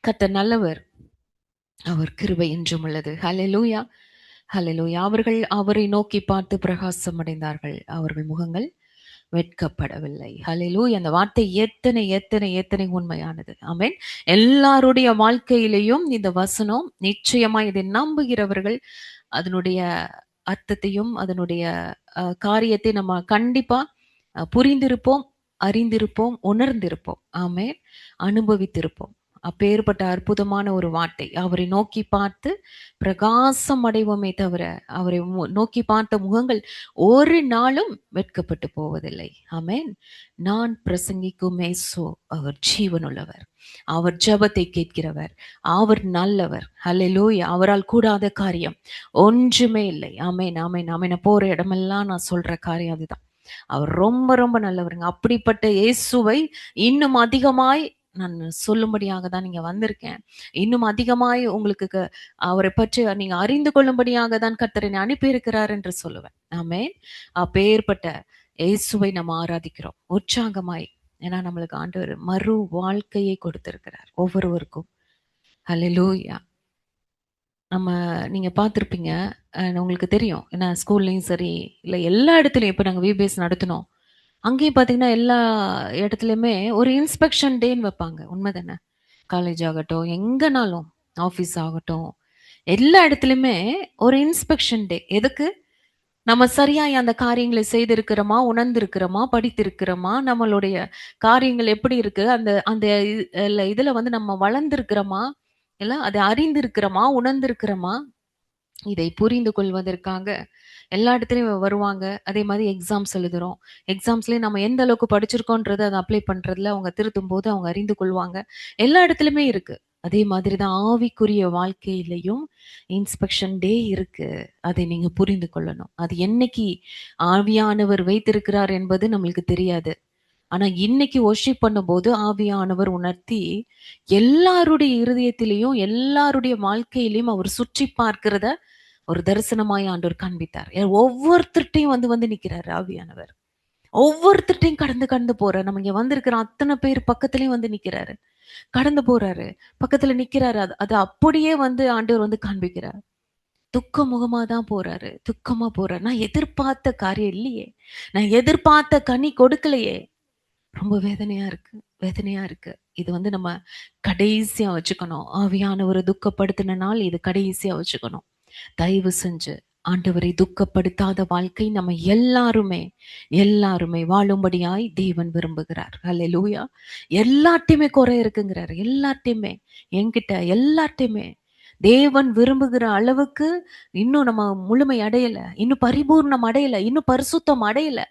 கர்த்தர் நல்லவர். அவர் கிருபை என்றும் உள்ளது. ஹல்லேலூயா, ஹல்லேலூயா. அவர்கள் அவரை நோக்கி பார்த்து பிரகாசம் அடைந்தார்கள். அவர்கள் முகங்கள் வெட்கப்படவில்லை. ஹல்லேலூயா. அந்த வார்த்தை எத்தனை எத்தனை எத்தனை உண்மையானது. ஆமென். எல்லாருடைய வாழ்க்கையிலேயும் இந்த வசனம் நிச்சயமா இதை நம்புகிறவர்கள் அதனுடைய அர்த்தத்தையும் அதனுடைய காரியத்தை நம்ம கண்டிப்பா புரிந்திருப்போம், அறிந்திருப்போம், உணர்ந்திருப்போம். ஆமென். அனுபவித்திருப்போம். அப்பேற்பட்ட அற்புதமான ஒரு வார்த்தை. அவரை நோக்கி பார்த்து பிரகாசம் அடைவோமே தவிர, அவரை நோக்கி பார்த்த முகங்கள் ஒரு நாளும் வெட்கப்பட்டு போவதில்லை. ஆமென். நான் பிரசங்கிக்கும் இயேசு அவர் ஜீவனுள்ளவர். அவர் ஜெபத்தை கேட்கிறவர். அவர் நல்லவர். ஹல்லேலூயா. அவரால் கூடாத காரியம் ஒன்றுமே இல்லை. ஆமென், ஆமென், ஆமென். நான் போற இடமெல்லாம் நான் சொல்ற காரியம் அதுதான். அவர் ரொம்ப ரொம்ப நல்லவருங்க. அப்படிப்பட்ட இயேசுவை இன்னும் அதிகமாய் நான் சொல்லும்படியாக தான் நீங்க வந்திருக்கேன். இன்னும் அதிகமாய் உங்களுக்கு அவரை பற்றி நீங்க அறிந்து கொள்ளும்படியாக தான் கர்த்தர் என்னை அனுப்பியிருக்கிறார் என்று சொல்லுவேன். ஆமென். அப்பேற்பட்ட இயேசுவை நம்ம ஆராதிக்கிறோம் உற்சாகமாய். ஏன்னா நம்மளுக்கு ஆண்டவர் மறு வாழ்க்கையை கொடுத்திருக்கிறார் ஒவ்வொருவருக்கும். ஹல்லேலூயா. நம்ம நீங்க பார்த்திருப்பீங்க. உங்களுக்கு தெரியும். ஏன்னா ஸ்கூல்லயும் சரி, இல்ல எல்லா இடத்துலயும் இப்ப நாங்க விபிஎஸ் நடத்தினோம். அங்கேயும் பார்த்தீங்கன்னா, எல்லா இடத்துலயுமே ஒரு இன்ஸ்பெக்ஷன் டேன்னு வைப்பாங்க. உண்மைதானே? காலேஜ் ஆகட்டும், எங்கனாலும், ஆஃபீஸ் ஆகட்டும், எல்லா இடத்துலயுமே ஒரு இன்ஸ்பெக்ஷன் டே. எதுக்கு? நம்ம சரியாய் அந்த காரியங்களை செய்திருக்கிறோமா, உணர்ந்திருக்கிறோமா, படித்திருக்கிறோமா, நம்மளுடைய காரியங்கள் எப்படி இருக்கு, அந்த அந்த இதுல வந்து நம்ம வளர்ந்திருக்கிறோமா, இல்ல அதை அறிந்திருக்கிறோமா, உணர்ந்திருக்கிறோமா, இதை புரிந்து கொள்வதற்காக எல்லா இடத்துலயும் வருவாங்க. அதே மாதிரி எக்ஸாம்ஸ் எழுதுறோம். எக்ஸாம்ஸ்லயும் நம்ம எந்த அளவுக்கு படிச்சிருக்கோன்றத அத அப்ளை பண்றதுல அவங்க திருத்தும்போது அவங்க அறிந்து கொள்வாங்க. எல்லா இடத்துலயுமே இருக்கு. அதே மாதிரி தான் ஆவிக்குரிய வாழ்க்கையிலயும் இன்ஸ்பெக்ஷன் டே இருக்கு. அதை நீங்க புரிந்து கொள்ளணும். அது என்னைக்கு ஆவியானவர் வைத்திருக்கிறார் என்பது நம்மளுக்கு தெரியாது. ஆனா இன்னைக்கு வொர்ஷிப் பண்ணும்போது ஆவியானவர் உணர்த்தி எல்லாருடைய இருதயத்திலேயும் எல்லாருடைய வாழ்க்கையிலயும் அவர் சுற்றி பார்க்கிறத ஒரு தரிசனமாய் ஆண்டவர் காண்பித்தார். ஒவ்வொருத்தர்ட்டையும் வந்து வந்து நிக்கிறாரு ஆவியானவர். ஒவ்வொருத்தர்ட்டையும் கடந்து கடந்து போறாரு. நம்ம இங்க வந்திருக்கிற அத்தனை பேர் பக்கத்துலயும் வந்து நிக்கிறாரு. கடந்து போறாரு. பக்கத்துல நிக்கிறாரு. அது அப்படியே வந்து ஆண்டவர் வந்து காண்பிக்கிறார். துக்க முகமா தான் போறாரு. துக்கமா போறாரு. நான் எதிர்பார்த்த காரியம் இல்லையே. நான் எதிர்பார்த்த கனி கொடுக்கலையே. ரொம்ப வேதனையா இருக்கு. வேதனையா இருக்கு. இது வந்து நம்ம கடைசியா வச்சுக்கணும். ஆவியானவரை துக்கப்படுத்தின நாள் இது கடைசியா வச்சுக்கணும். தயவு செஞ்சு ஆண்டவரை துக்கப்படுத்தாத வாழ்க்கை நம்ம எல்லாருமே எல்லாருமே வாழும்படியாய் தேவன் விரும்புகிறார். அல்லேலூயா. எல்லார்ட்டையுமே குறை இருக்குங்கிறாரு. எல்லார்ட்டையுமே என்கிட்ட எல்லார்ட்டையுமே தேவன் விரும்புகிற அளவுக்கு இன்னும் நம்ம முழுமை அடையல, இன்னும் பரிபூர்ணம் அடையல, இன்னும் பரிசுத்தம் அடையல,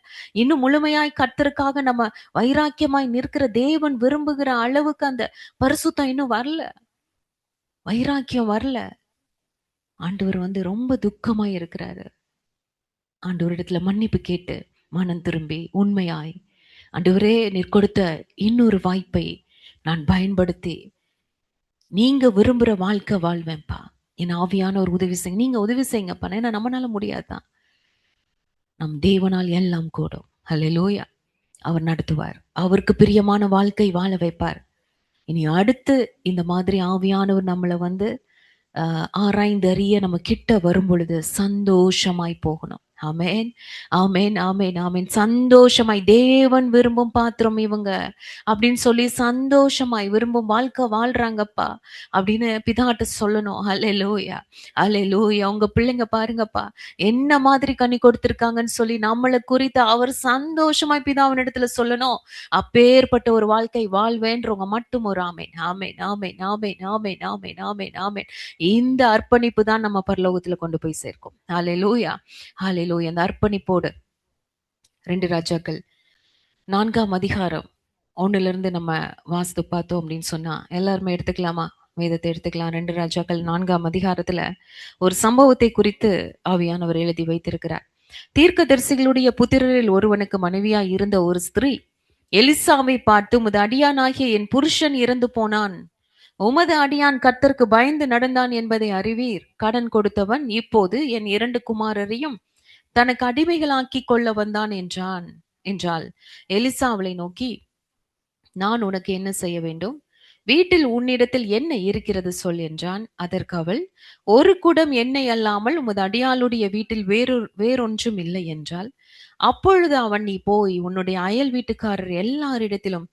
இன்னும் முழுமையாய் கர்த்தருக்காக நம்ம வைராக்கியமாய் நிற்கிற தேவன் விரும்புகிற அளவுக்கு அந்த பரிசுத்தம் இன்னும் வரல, வைராக்கியம் வரல. ஆண்டவர் வந்து ரொம்ப துக்கமாய் இருக்கிறாரு. ஆண்டவரிடத்துல மன்னிப்பு கேட்டு மனம் திரும்பி உண்மையாய் ஆண்டவரே நீர் கொடுத்த இன்னொரு வாய்ப்பை நான் பயன்படுத்தி நீங்க விரும்புற வாழ்க்கை வாழ்வேன்ப்பா. என் ஆவியான ஒரு உதவி செய்யுங்க. நீங்க உதவி செய்யுங்கப்பா. ஏன்னா நம்மளால முடியாதுதான். நம் தேவனால் எல்லாம் கூடும். ஹல்லேலூயா. அவர் நடத்துவார். அவருக்கு பிரியமான வாழ்க்கை வாழ வைப்பார். இனி அடுத்து இந்த மாதிரி ஆவியானவர் நம்மளை வந்து ஆராய்ந்து அறிய நம்ம கிட்ட வரும் பொழுது சந்தோஷமாய் போகணும். ஆமென், ஆமென், ஆமென், ஆமென். சந்தோஷமாய் தேவன் விரும்பும் பாத்திரம் இவங்க அப்படின்னு சொல்லி சந்தோஷமாய் விரும்பும் வாழ்க்கை வாழ்றாங்கப்பா அப்படின்னு பிதாட்ட சொல்லணும். அல்லேலூயா, அல்லேலூயா. உங்க பிள்ளைங்க பாருங்கப்பா என்ன மாதிரி கனி கொடுத்திருக்காங்கன்னு சொல்லி நம்மளை குறித்து அவர் சந்தோஷமாய் பிதாவின் இடத்துல சொல்லணும். அப்பேற்பட்ட ஒரு வாழ்க்கை வாழ்வேன்றவங்க மட்டும் ஒரு ஆமென், ஆமென், ஆமென், ஆமென், ஆமென், ஆமென், ஆமென், ஆமென். இந்த அர்ப்பணிப்பு தான் நம்ம பரலோகத்துல கொண்டு போய் சேர்க்கும். ஹல்லேலூயா, ஹல்லேலூயா. அந்த அர்ப்பணிப்போடு 2 ராஜாக்கள் 4ஆம் அதிகாரம் 1ல இருந்து நம்ம வாசித்து பார்த்தோம் அப்படின்னு சொன்னா எல்லாருமே எடுத்துக்கலாமா? வேதத்தை எடுத்துக்கலாம். 2 ராஜாக்கள் 4ஆம் அதிகாரத்துல ஒரு சம்பவத்தை குறித்து ஆவியானவர் எழுதி வைத்திருக்கிறார். தீர்க்கதரிசிகளுடைய புத்திரரில் ஒருவனுக்கு மனைவியாய் இருந்த ஒரு ஸ்திரீ எலிசாவை பார்த்து, உமது அடியானாகிய என் புருஷன் இறந்து போனான், உமது அடியான் கர்த்தருக்கு பயந்து நடந்தான் என்பதை அறிவீர். கடன் கொடுத்தவன் இப்போது என் 2 குமாரரையும் தனக்கு அடிமைகளாக்கி கொள்ள வந்தான் என்றாள். எலிசா அவளை நோக்கி, நான் உனக்கு என்ன செய்ய வேண்டும்? வீட்டில் உன்னிடத்தில் என்ன இருக்கிறது சொல் என்றான். அதற்கு அவள், ஒரு குடம் எண்ணெய் அல்லாமல் உமது அடியாளுடைய வீட்டில் வேறொன்றும் இல்லை என்றாள். அப்பொழுது அவன், நீ போய் உன்னுடைய அயல் வீட்டுக்காரர் எல்லாரிடத்திலும்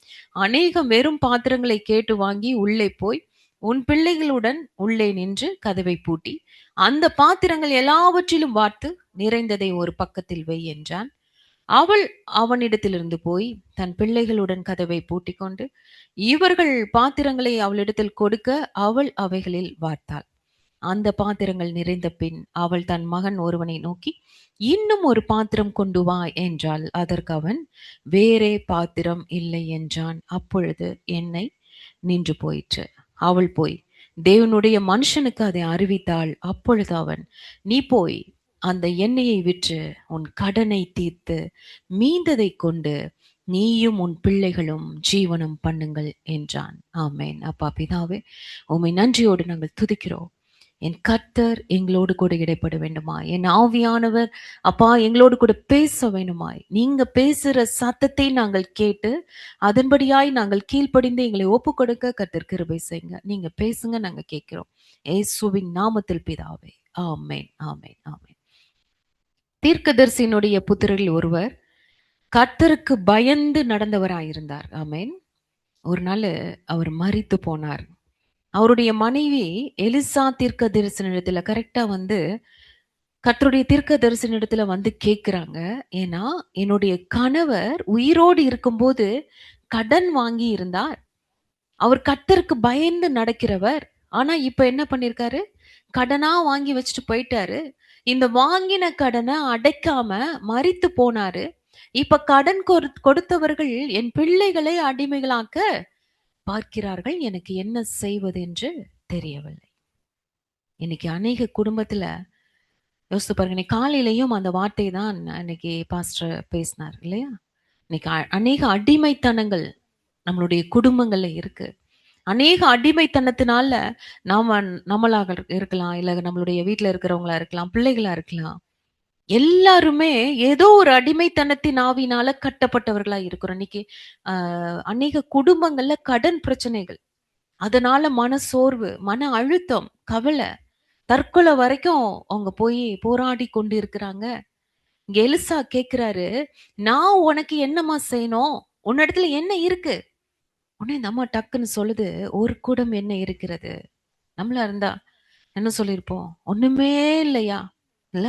அநேகம் வெறும் பாத்திரங்களை கேட்டு வாங்கி உள்ளே போய் உன் பிள்ளைகளுடன் உள்ளே நின்று கதவை பூட்டி அந்த பாத்திரங்கள் எல்லாவற்றிலும் வார்த்து நிறைந்ததை ஒரு பக்கத்தில் வை என்றான். அவள் அவனிடத்திலிருந்து போய் தன் பிள்ளைகளுடன் கதவை பூட்டிக்கொண்டு இவர்கள் பாத்திரங்களை அவளிடத்தில் கொடுக்க அவள் அவைகளில் வார்த்தாள். அந்த பாத்திரங்கள் நிறைந்த பின் அவள் தன் மகன் ஒருவனை நோக்கி, இன்னும் ஒரு பாத்திரம் கொண்டு வா என்றாள். அதற்கு அவன், வேறே பாத்திரம் இல்லை என்றான். அப்பொழுது எண்ணெய் நின்று போயிற்று. அவள் போய் தேவனுடைய மனுஷனுக்கு அதை அறிவித்தாள். அப்பொழுது அவன், நீ போய் அந்த எண்ணெயை விற்று உன் கடனை தீர்த்து மீந்ததை கொண்டு நீயும் உன் பிள்ளைகளும் ஜீவனம் பண்ணுங்கள் என்றான். ஆமேன். அப்பா பிதாவே, உம்மை நன்றியோடு நாங்கள் துதிக்கிறோம். என் கர்த்தர் எங்களோடு கூட இடைப்பட வேண்டுமாய், என் ஆவியானவர் அப்பா எங்களோடு கூட பேச வேண்டுமாய், நீங்க பேசுற சத்தத்தை நாங்கள் கேட்டு அதன்படியாய் நாங்கள் கீழ்ப்படிந்து எங்களை ஒப்பு கொடுக்க கர்த்தர் கிருபை செய்யுங்க. நீங்க பேசுங்க, நாங்க கேட்கிறோம். இயேசுவின் நாமத்தில் பிதாவே, ஆமேன், ஆமேன், ஆமேன். தீர்க்கதரிசியினுடைய புத்திரரில் ஒருவர் கர்த்தருக்கு பயந்து நடந்தவராயிருந்தார். ஆமேன். ஒரு நாள் அவர் மரித்து போனார். அவருடைய மனைவி எலிசா தீர்க்க தரிசனத்துல கரெக்டா வந்து கர்த்தருடைய தீர்க்க தரிசனத்துல வந்து கேக்குறாங்க. ஏன்னா என்னுடைய கணவர் உயிரோடு இருக்கும்போது கடன் வாங்கி இருந்தார். அவர் கர்த்தருக்கு பயந்து நடக்கிறவர். ஆனா இப்ப என்ன பண்ணிருக்காரு? கடனா வாங்கி வச்சுட்டு போயிட்டாரு. இந்த வாங்கின கடனை அடைக்காம மரித்து போனாரு. இப்ப கடன் கொடுத்தவர்கள் என் பிள்ளைகளை அடிமைகளாக்க பார்க்கிறார்கள். எனக்கு என்ன செய்வது என்று தெரியவில்லை. இன்னைக்கு அநேக குடும்பத்துல யோசித்து பாருங்க. இன்னைக்கு காலையிலையும் அந்த வார்த்தை தான் இன்னைக்கு பாஸ்டர் பேசினார் இல்லையா? இன்னைக்கு அநேக அடிமைத்தனங்கள் நம்மளுடைய குடும்பங்கள்ல இருக்கு. அநேக அடிமைத்தனத்தினால நம்மளாக இருக்கலாம், இல்ல நம்மளுடைய வீட்டுல இருக்கிறவங்களா இருக்கலாம், பிள்ளைகளா இருக்கலாம். எல்லாருமே ஏதோ ஒரு அடிமைத்தனத்தின் ஆவினால கட்டப்பட்டவர்களா இருக்கிறோம். இன்னைக்கு அநேக குடும்பங்கள்ல கடன் பிரச்சனைகள், அதனால மன சோர்வு, மன அழுத்தம், கவலை, தற்கொலை வரைக்கும் அவங்க போய் போராடி கொண்டு இருக்கிறாங்க. இங்க எலிசா கேக்குறாரு, நான் உனக்கு என்னமா செய்யணும்? உன்னிடத்துல என்ன இருக்கு? உடனே இந்த அம்மா டக்குன்னு சொல்லுது, ஒரு குடம் என்ன இருக்கிறது. நம்மளா இருந்தா என்ன சொல்லியிருப்போம்? ஒண்ணுமே இல்லையா? இல்ல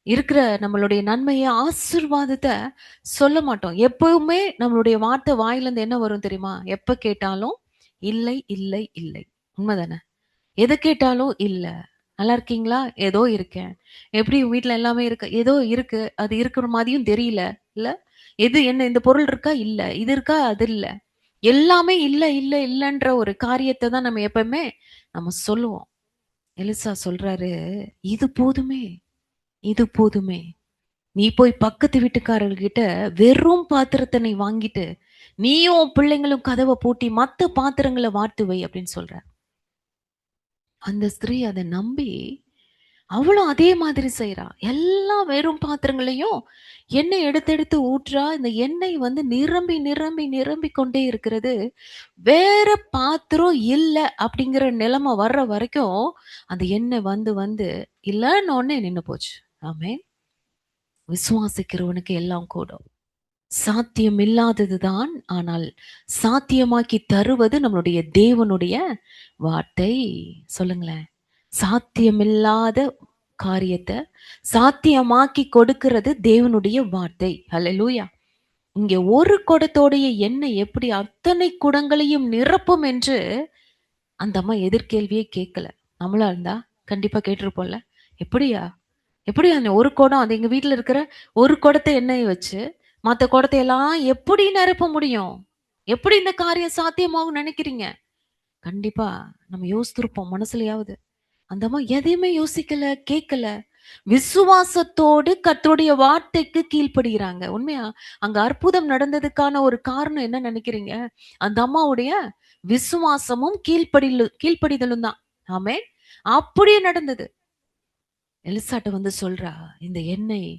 இருக்கிற நம்மளுடைய நன்மையை ஆசீர்வாதத்தை சொல்ல மாட்டோம். எப்பவுமே நம்மளுடைய வார்த்தை வாயிலிருந்து என்ன வரும் தெரியுமா? எப்ப கேட்டாலும் இல்லை, இல்லை, இல்லை. உண்மைதானே? எதை கேட்டாலும் இல்ல. நல்லா இருக்கீங்களா? ஏதோ இருக்கேன். எப்படி வீட்ல எல்லாமே இருக்கு? ஏதோ இருக்கு. அது இருக்கிற மாதிரியும் தெரியல. இல்ல? எது என்ன இந்த பொருள் இருக்கா? இல்ல. இது இருக்கா? அது இல்ல. எல்லாமே இல்ல, இல்ல, இல்லன்ற ஒரு காரியத்தை தான் நம்ம எப்பவுமே நம்ம சொல்லுவோம். எலிசா சொல்றாரு, இது போதுமே, இது போதுமே. நீ போய் பக்கத்து வீட்டுக்காரர்கிட்ட வெறும் பாத்திரத்தை நீ வாங்கிட்டு நீயும் பிள்ளைங்களும் கதவை பூட்டி மத்த பாத்திரங்களை வார்த்து வை அப்படின்னு சொல்ற. அந்த ஸ்திரீ அதை நம்பி அவளும் அதே மாதிரி செய்யறா. எல்லா வெறும் பாத்திரங்களையும் எண்ணெய் எடுத்து ஊற்றா. இந்த எண்ணெய் வந்து நிரம்பி நிரம்பி நிரம்பி கொண்டே இருக்கிறது. வேற பாத்திரம் இல்ல அப்படிங்கிற நிலைமை வர்ற வரைக்கும் அந்த எண்ணெய் வந்து வந்து இல்லன்னு ஒன்னே நின்னு போச்சு. ஆமே. விசுவாசிக்கிறவனுக்கு எல்லாம் கூடும். சாத்தியம் இல்லாததுதான், ஆனால் சாத்தியமாக்கி தருவது நம்மளுடைய தேவனுடைய வார்த்தை. சொல்லுங்களேன். சாத்தியமில்லாத காரியத்தை சாத்தியமாக்கி கொடுக்கிறது தேவனுடைய வார்த்தை. ஹல்லேலூயா. இங்க ஒரு குடத்தோடைய எண்ணெய் எப்படி அத்தனை குடங்களையும் நிரப்பும் என்று அந்த அம்மா எதிர்கேள்வியே கேட்கல. நம்மளா இருந்தா கண்டிப்பா கேட்டிருப்போம்ல. எப்படியா எப்படி அந்த ஒரு குடம், அது எங்க வீட்டுல இருக்கிற ஒரு குடத்தை எண்ணெயை வச்சு மத்த குடத்தை எல்லாம் எப்படி நிரப்ப முடியும்? எப்படி இந்த காரியம் சாத்தியமாகும் நினைக்கிறீங்க? கண்டிப்பா நம்ம யோசித்திருப்போம் மனசுலயாவது. அந்த அம்மா எதையுமே யோசிக்கல, கேட்கல. விசுவாசத்தோடு கர்த்தருடைய வார்த்தைக்கு கீழ்ப்படுகிறாங்க. உண்மையா அங்க அற்புதம் நடந்ததுக்கான ஒரு காரணம் என்ன நினைக்கிறீங்க? அந்த அம்மாவுடைய விசுவாசமும் கீழ்ப்படிதலும் தான். ஆமே. அப்படியே நடந்தது. எலிசாட்ட வந்து சொல்றா, இந்த எண்ணெய்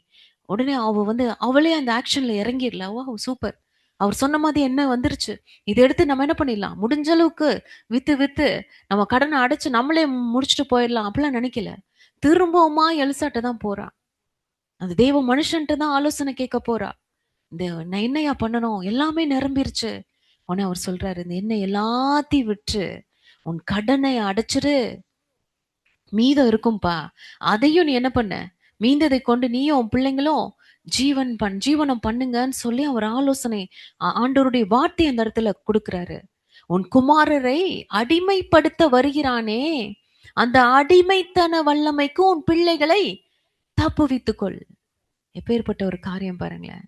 உடனே அவ வந்து அவளே அந்த ஆக்ஷன்ல இறங்கிடல. வா சூப்பர். அவர் சொன்ன மாதிரி என்ன வந்துருச்சு. இத எடுத்து நம்ம என்ன பண்ணிடலாம், முடிஞ்ச அளவுக்கு வித்து வித்து நம்ம கடனை அடைச்சு நம்மளே முடிச்சுட்டு போயிடலாம் அப்படிலாம் நினைக்கல. திரும்பவுமா எலிசாட்ட தான் போறா. அந்த தேவ மனுஷன்ட்ட தான் ஆலோசனை கேட்க போறா. நான் என்னய்யா பண்ணணும்? எல்லாமே நிரம்பிருச்சு. உடனே அவர் சொல்றாரு, இந்த எண்ணெய் எல்லாத்தையும் விற்று உன் கடனை அடைச்சிரு. மீதம் இருக்கும்பா. அதையும் நீ என்ன பண்ண? மீந்ததை கொண்டு நீயும் உன் பிள்ளைங்களும் ஜீவனம் பண்ணுங்கன்னு சொல்லி அவர் ஆலோசனை ஆண்டவருடைய வார்த்தை அந்த இடத்துல குடுக்குறாரு. உன் குமாரரை அடிமைப்படுத்த வருகிறானே, அந்த அடிமைத்தன வல்லமைக்கு உன் பிள்ளைகளை தப்புவித்துக்கொள். எப்பேற்பட்ட ஒரு காரியம் பாருங்களேன்.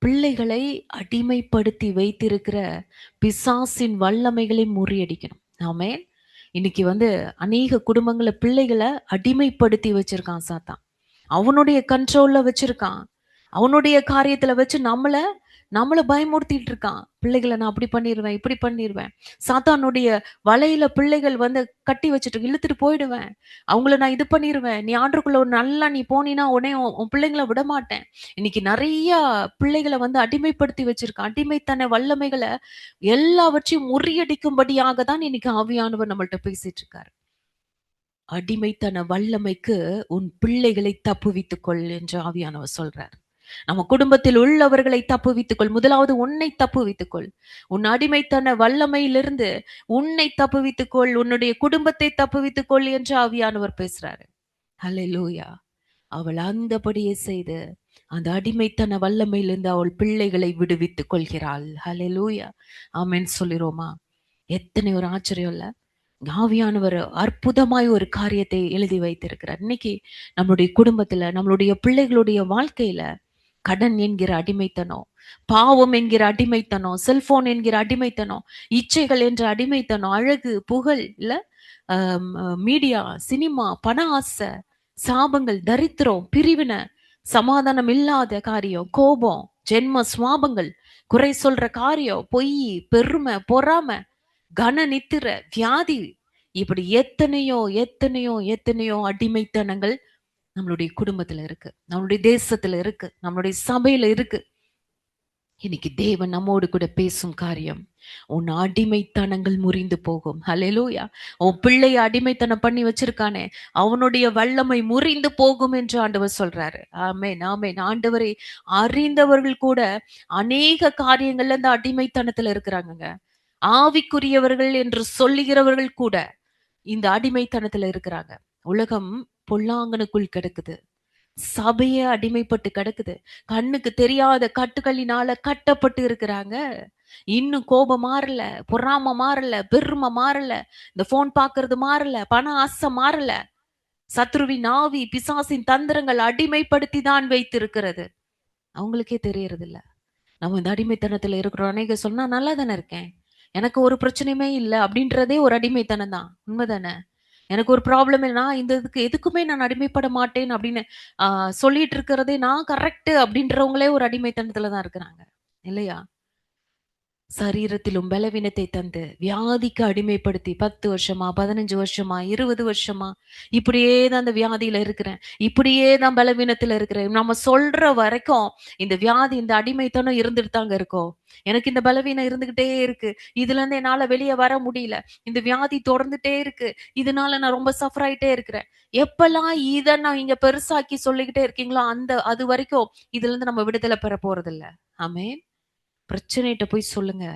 பிள்ளைகளை அடிமைப்படுத்தி வைத்திருக்கிற பிசாசின் வல்லமைகளை முறியடிக்கணும். ஆமென். இன்னைக்கு அநேக குடும்பங்கள பிள்ளைகளை அடிமைப்படுத்தி வச்சிருக்கான் சாத்தான். அவனுடைய கண்ட்ரோல்ல வச்சிருக்கான். அவனுடைய காரியத்துல வச்சு நம்மள நம்மள பயமுறுத்திட்டு இருக்கான். பிள்ளைகள நான் அப்படி பண்ணிருவேன், இப்படி பண்ணிருவேன். சாத்தானுடைய வலையில பிள்ளைகள் கட்டி வச்சுட்டு இழுத்துட்டு போயிடுவேன். அவங்கள நான் இது பண்ணிருவேன். நீ ஆண்டவருக்குள்ள ஒரு நல்லா நீ போனீன்னா உடனே உன் பிள்ளைங்கள விடமாட்டேன். இன்னைக்கு நிறைய பிள்ளைகள அடிமைப்படுத்தி வச்சிருக்கான். அடிமைத்தன வல்லமைகள எல்லாவற்றையும் முறியடிக்கும்படியாக தான் இன்னைக்கு ஆவியானவர் நம்மள்ட்ட பேசிட்டு இருக்காரு. அடிமைத்தன வல்லமைக்கு உன் பிள்ளைகளை தப்புவித்துக் கொள் என்று ஆவியானவர் சொல்றார். நம்ம குடும்பத்தில் உள்ளவர்களை தப்புவித்துக்கொள். முதலாவது உன்னை தப்புவித்துக்கொள். உன் அடிமைத்தன வல்லமையிலிருந்து உன்னை தப்புவித்துக்கொள், உன்னுடைய குடும்பத்தை தப்புவித்துக்கொள் என்று ஆவியானவர் பேசுறாரு. ஹல்லேலூயா. அவள் அந்தபடியே செய்து அந்த அடிமைத்தன வல்லமையிலிருந்து அவள் பிள்ளைகளை விடுவித்துக் கொள்கிறாள். ஹல்லேலூயா. ஆமென் சொல்லிரோமா? எத்தனை ஒரு ஆச்சரியம் இல்ல. ஆவியானவர் அற்புதமாய் ஒரு காரியத்தை எழுதி வைத்திருக்கிறார். இன்னைக்கு நம்மளுடைய குடும்பத்துல, நம்மளுடைய பிள்ளைகளுடைய வாழ்க்கையில கடன் என்கிற அடிமைத்தனம், பாவம் என்கிற அடிமைத்தனம், செல்போன் என்கிற அடிமைத்தனம், இச்சைகள் என்ற அடிமைத்தனம், அழகு, புகழ் இல்ல மீடியா, சினிமா, பண ஆசை, சாபங்கள், தரித்திரம், பிரிவினை, சமாதானம் இல்லாத காரியம், கோபம், ஜென்ம சுவாபங்கள், குறை சொல்ற காரியம், பொய், பெருமை, பொறாமை, கன நித்திர, வியாதி, இப்படி எத்தனையோ எத்தனையோ எத்தனையோ அடிமைத்தனங்கள் நம்மளுடைய குடும்பத்துல இருக்கு, நம்மளுடைய தேசத்துல இருக்கு, நம்மளுடைய சபையில இருக்கு. இன்னைக்கு தேவன் நம்மோடு கூட பேசும் காரியம், உன் அடிமைத்தனங்கள் முறிந்து போகும். ஹல்லேலூயா. உன் பிள்ளைய அடிமைத்தனம் பண்ணி வச்சிருக்கானே, அவனுடைய வல்லமை முறிந்து போகும் என்று ஆண்டவர் சொல்றாரு. ஆமென், ஆமென். ஆண்டவரை அறிந்தவர்கள் கூட அநேக காரியங்கள்ல இந்த அடிமைத்தனத்துல இருக்கிறாங்க. ஆவிக்குரியவர்கள் என்று சொல்லுகிறவர்கள் கூட இந்த அடிமைத்தனத்துல இருக்கிறாங்க. உலகம் பொல்லாங்கனுக்குள் கிடக்குது. சபையே அடிமைப்பட்டு கிடக்குது. கண்ணுக்கு தெரியாத கட்டுகளினால கட்டப்பட்டு இருக்கிறாங்க. இன்னும் கோபம் மாறல, பொறாம மாறல, பெருமை மாறல, இந்த போன் பாக்குறது மாறல, பண ஆசை மாறல. சத்ருவின் ஆவி, பிசாசின் தந்திரங்கள் அடிமைப்படுத்தி தான் வைத்திருக்கிறது. அவங்களுக்கே தெரியறது இல்ல. நம்ம இந்த அடிமைத்தனத்துல இருக்கிறோம். அநேக சொன்னா நல்லா தானே இருக்கேன், எனக்கு ஒரு பிரச்சனையுமே இல்லை அப்படின்றதே ஒரு அடிமைத்தனம் தான். உண்மைதானே? எனக்கு ஒரு ப்ராப்ளம் இல்லைனா இந்த எதுக்குமே நான் அடிமைப்பட மாட்டேன் அப்படின்னு சொல்லிட்டு இருக்கிறதே நான் கரெக்ட் அப்படின்றவங்களே ஒரு அடிமைத்தனத்துல தான் இருக்கிறாங்க இல்லையா? சரீரத்திலும் பலவீனத்தை தந்து வியாதிக்கு அடிமைப்படுத்தி 10 வருஷமா, 15 வருஷமா, 20 வருஷமா இப்படியே தான் அந்த வியாதியில இருக்கிறேன், இப்படியே தான் பலவீனத்துல இருக்கிறேன் நம்ம சொல்ற வரைக்கும் இந்த வியாதி, இந்த அடிமைத்தனம் இருந்துட்டு தாங்க இருக்கும். எனக்கு இந்த பலவீனம் இருந்துகிட்டே இருக்கு, இதுல இருந்து என்னால வெளியே வர முடியல, இந்த வியாதி தொடர்ந்துட்டே இருக்கு, இதனால நான் ரொம்ப சஃபர் ஆயிட்டே இருக்கிறேன். எப்பெல்லாம் இதை நான் இங்க பெருசாக்கி சொல்லிக்கிட்டே இருக்கீங்களோ அது வரைக்கும் இதுல இருந்து நம்ம விடுதலை பெற போறது இல்ல. ஆமென். பிரச்சனைகிட்ட போய் சொல்லுங்க,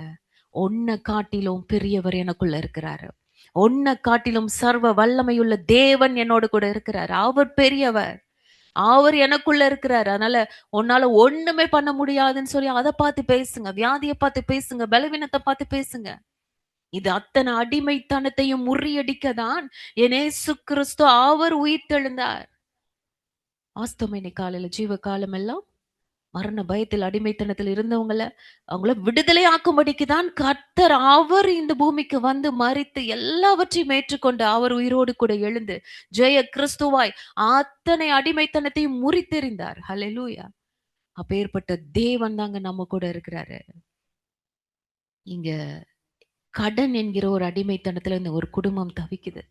உன்னை காட்டிலும் பெரியவர் எனக்குள்ள இருக்கிறாரு, உன்னை காட்டிலும் சர்வ வல்லமையுள்ள தேவன் என்னோடு கூட இருக்கிறார், அவர் பெரியவர், அவர் எனக்குள்ள இருக்கிறார். அதனால உன்னால ஒண்ணுமே பண்ண முடியாதுன்னு சொல்லி அதை பார்த்து பேசுங்க, வியாதியை பார்த்து பேசுங்க, பலவீனத்தை பார்த்து பேசுங்க. இது அத்தனை அடிமைத்தனத்தையும் முறியடிக்க தான் என் இயேசு கிறிஸ்து அவர் உயிர் தெழுந்தார். வாஸ்தவமே, காலையில ஜீவ காலம் எல்லாம் மரண பயத்தில் அடிமைத்தனத்தில் அவங்கள விடுதலை ஆக்கும்படிக்கு தான் கர்த்தர் அவர் இந்த பூமிக்கு வந்து மரித்து எல்லாவற்றையும் ஏற்றுக்கொண்டு அவர் உயிரோடு கூட எழுந்து ஜெய கிறிஸ்துவாய் அத்தனை அடிமைத்தனத்தையும் முறித்தெறிந்தார். ஹல்லேலூயா. அப்பேற்பட்ட தேவன் தாங்க நம்ம கூட இருக்கிறாரு. இங்க கடன் என்கிற ஒரு அடிமைத்தனத்துல இந்த ஒரு குடும்பம் தவிக்குது.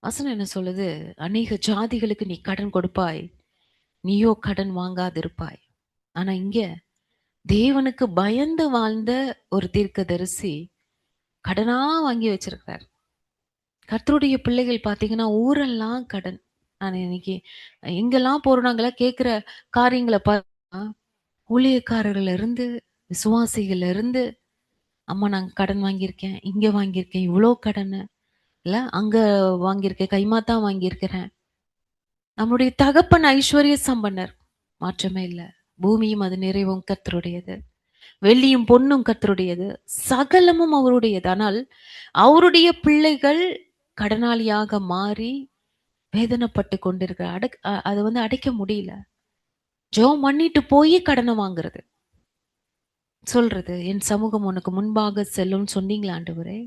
வசனம் என்ன சொல்லுது? அநேக ஜாதிகளுக்கு நீ கடன் கொடுப்பாய், நீயோ கடன் வாங்காதிருப்பாய். ஆனா இங்க தேவனுக்கு பயந்து வாழ்ந்த ஒரு தீர்க்கதரிசி கடனா வாங்கி வச்சிருக்கிறார். கர்த்தருடைய பிள்ளைகள் பார்த்தீங்கன்னா, ஊரெல்லாம் கடன். நான் இன்னைக்கு எங்கெல்லாம் போறோம் நாங்கலாம் கேட்கிற காரியங்கள பார்த்தா, ஊழியக்காரர்கள்ல இருந்து, விசுவாசிகள்ல இருந்து, "அம்மா நான் கடன் வாங்கியிருக்கேன், இங்க வாங்கியிருக்கேன், இவ்ளோ கடனு, இல்ல அங்க வாங்கியிருக்கேன், கைமாத்தா வாங்கியிருக்கிறேன்." நம்முடைய தகப்பன் ஐஸ்வர்ய சம்பன்னர். மாற்றமே இல்ல. பூமியும் அது நிறைவும் கர்த்தருடையது. வெள்ளியும் பொன்னும் கர்த்தருடையது. சகலமும் அவருடையது. ஆனால் அவருடைய பிள்ளைகள் கடனாளியாக மாறி வேதனைப்பட்டு கொண்டிருக்கிற அத வந்து அடைக்க முடியல. ஜெபம் பண்ணிட்டு போய் கடன வாங்குறது. சொல்றது, "என் சமூகம் உனக்கு முன்பாக செல்லும்னு சொன்னீங்களே ஆண்டவரே.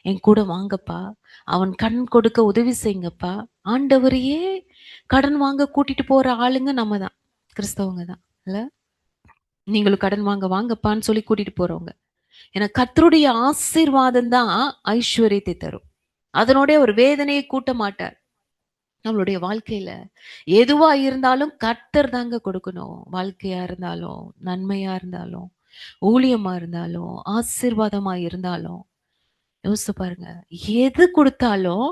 என் கூட வாங்கப்பா. அவன் கண் கொடுக்க உதவி செய்யுங்கப்பா." ஆண்டவரையே கடன் வாங்க கூட்டிட்டு போற ஆளுங்க நம்ம தான். கிறிஸ்தவங்க தான். இல்ல? நீங்களும் கடன் வாங்க வாங்கப்பான்னு சொல்லி கூட்டிட்டு போறவங்க. ஏன்னா கர்த்தருடைய ஆசீர்வாதம் தான் ஐஸ்வர்யத்தை தரும். அதனுடைய ஒரு வேதனையை கூட்ட மாட்டார். நம்மளுடைய வாழ்க்கையில எதுவா இருந்தாலும் கர்த்தர் தாங்க கொடுக்கணும். வாழ்க்கையா இருந்தாலும், நன்மையா இருந்தாலும், ஊழியமா இருந்தாலும், ஆசீர்வாதமா இருந்தாலும், யோசிச்சு பாருங்க. எது குடுத்தாலும்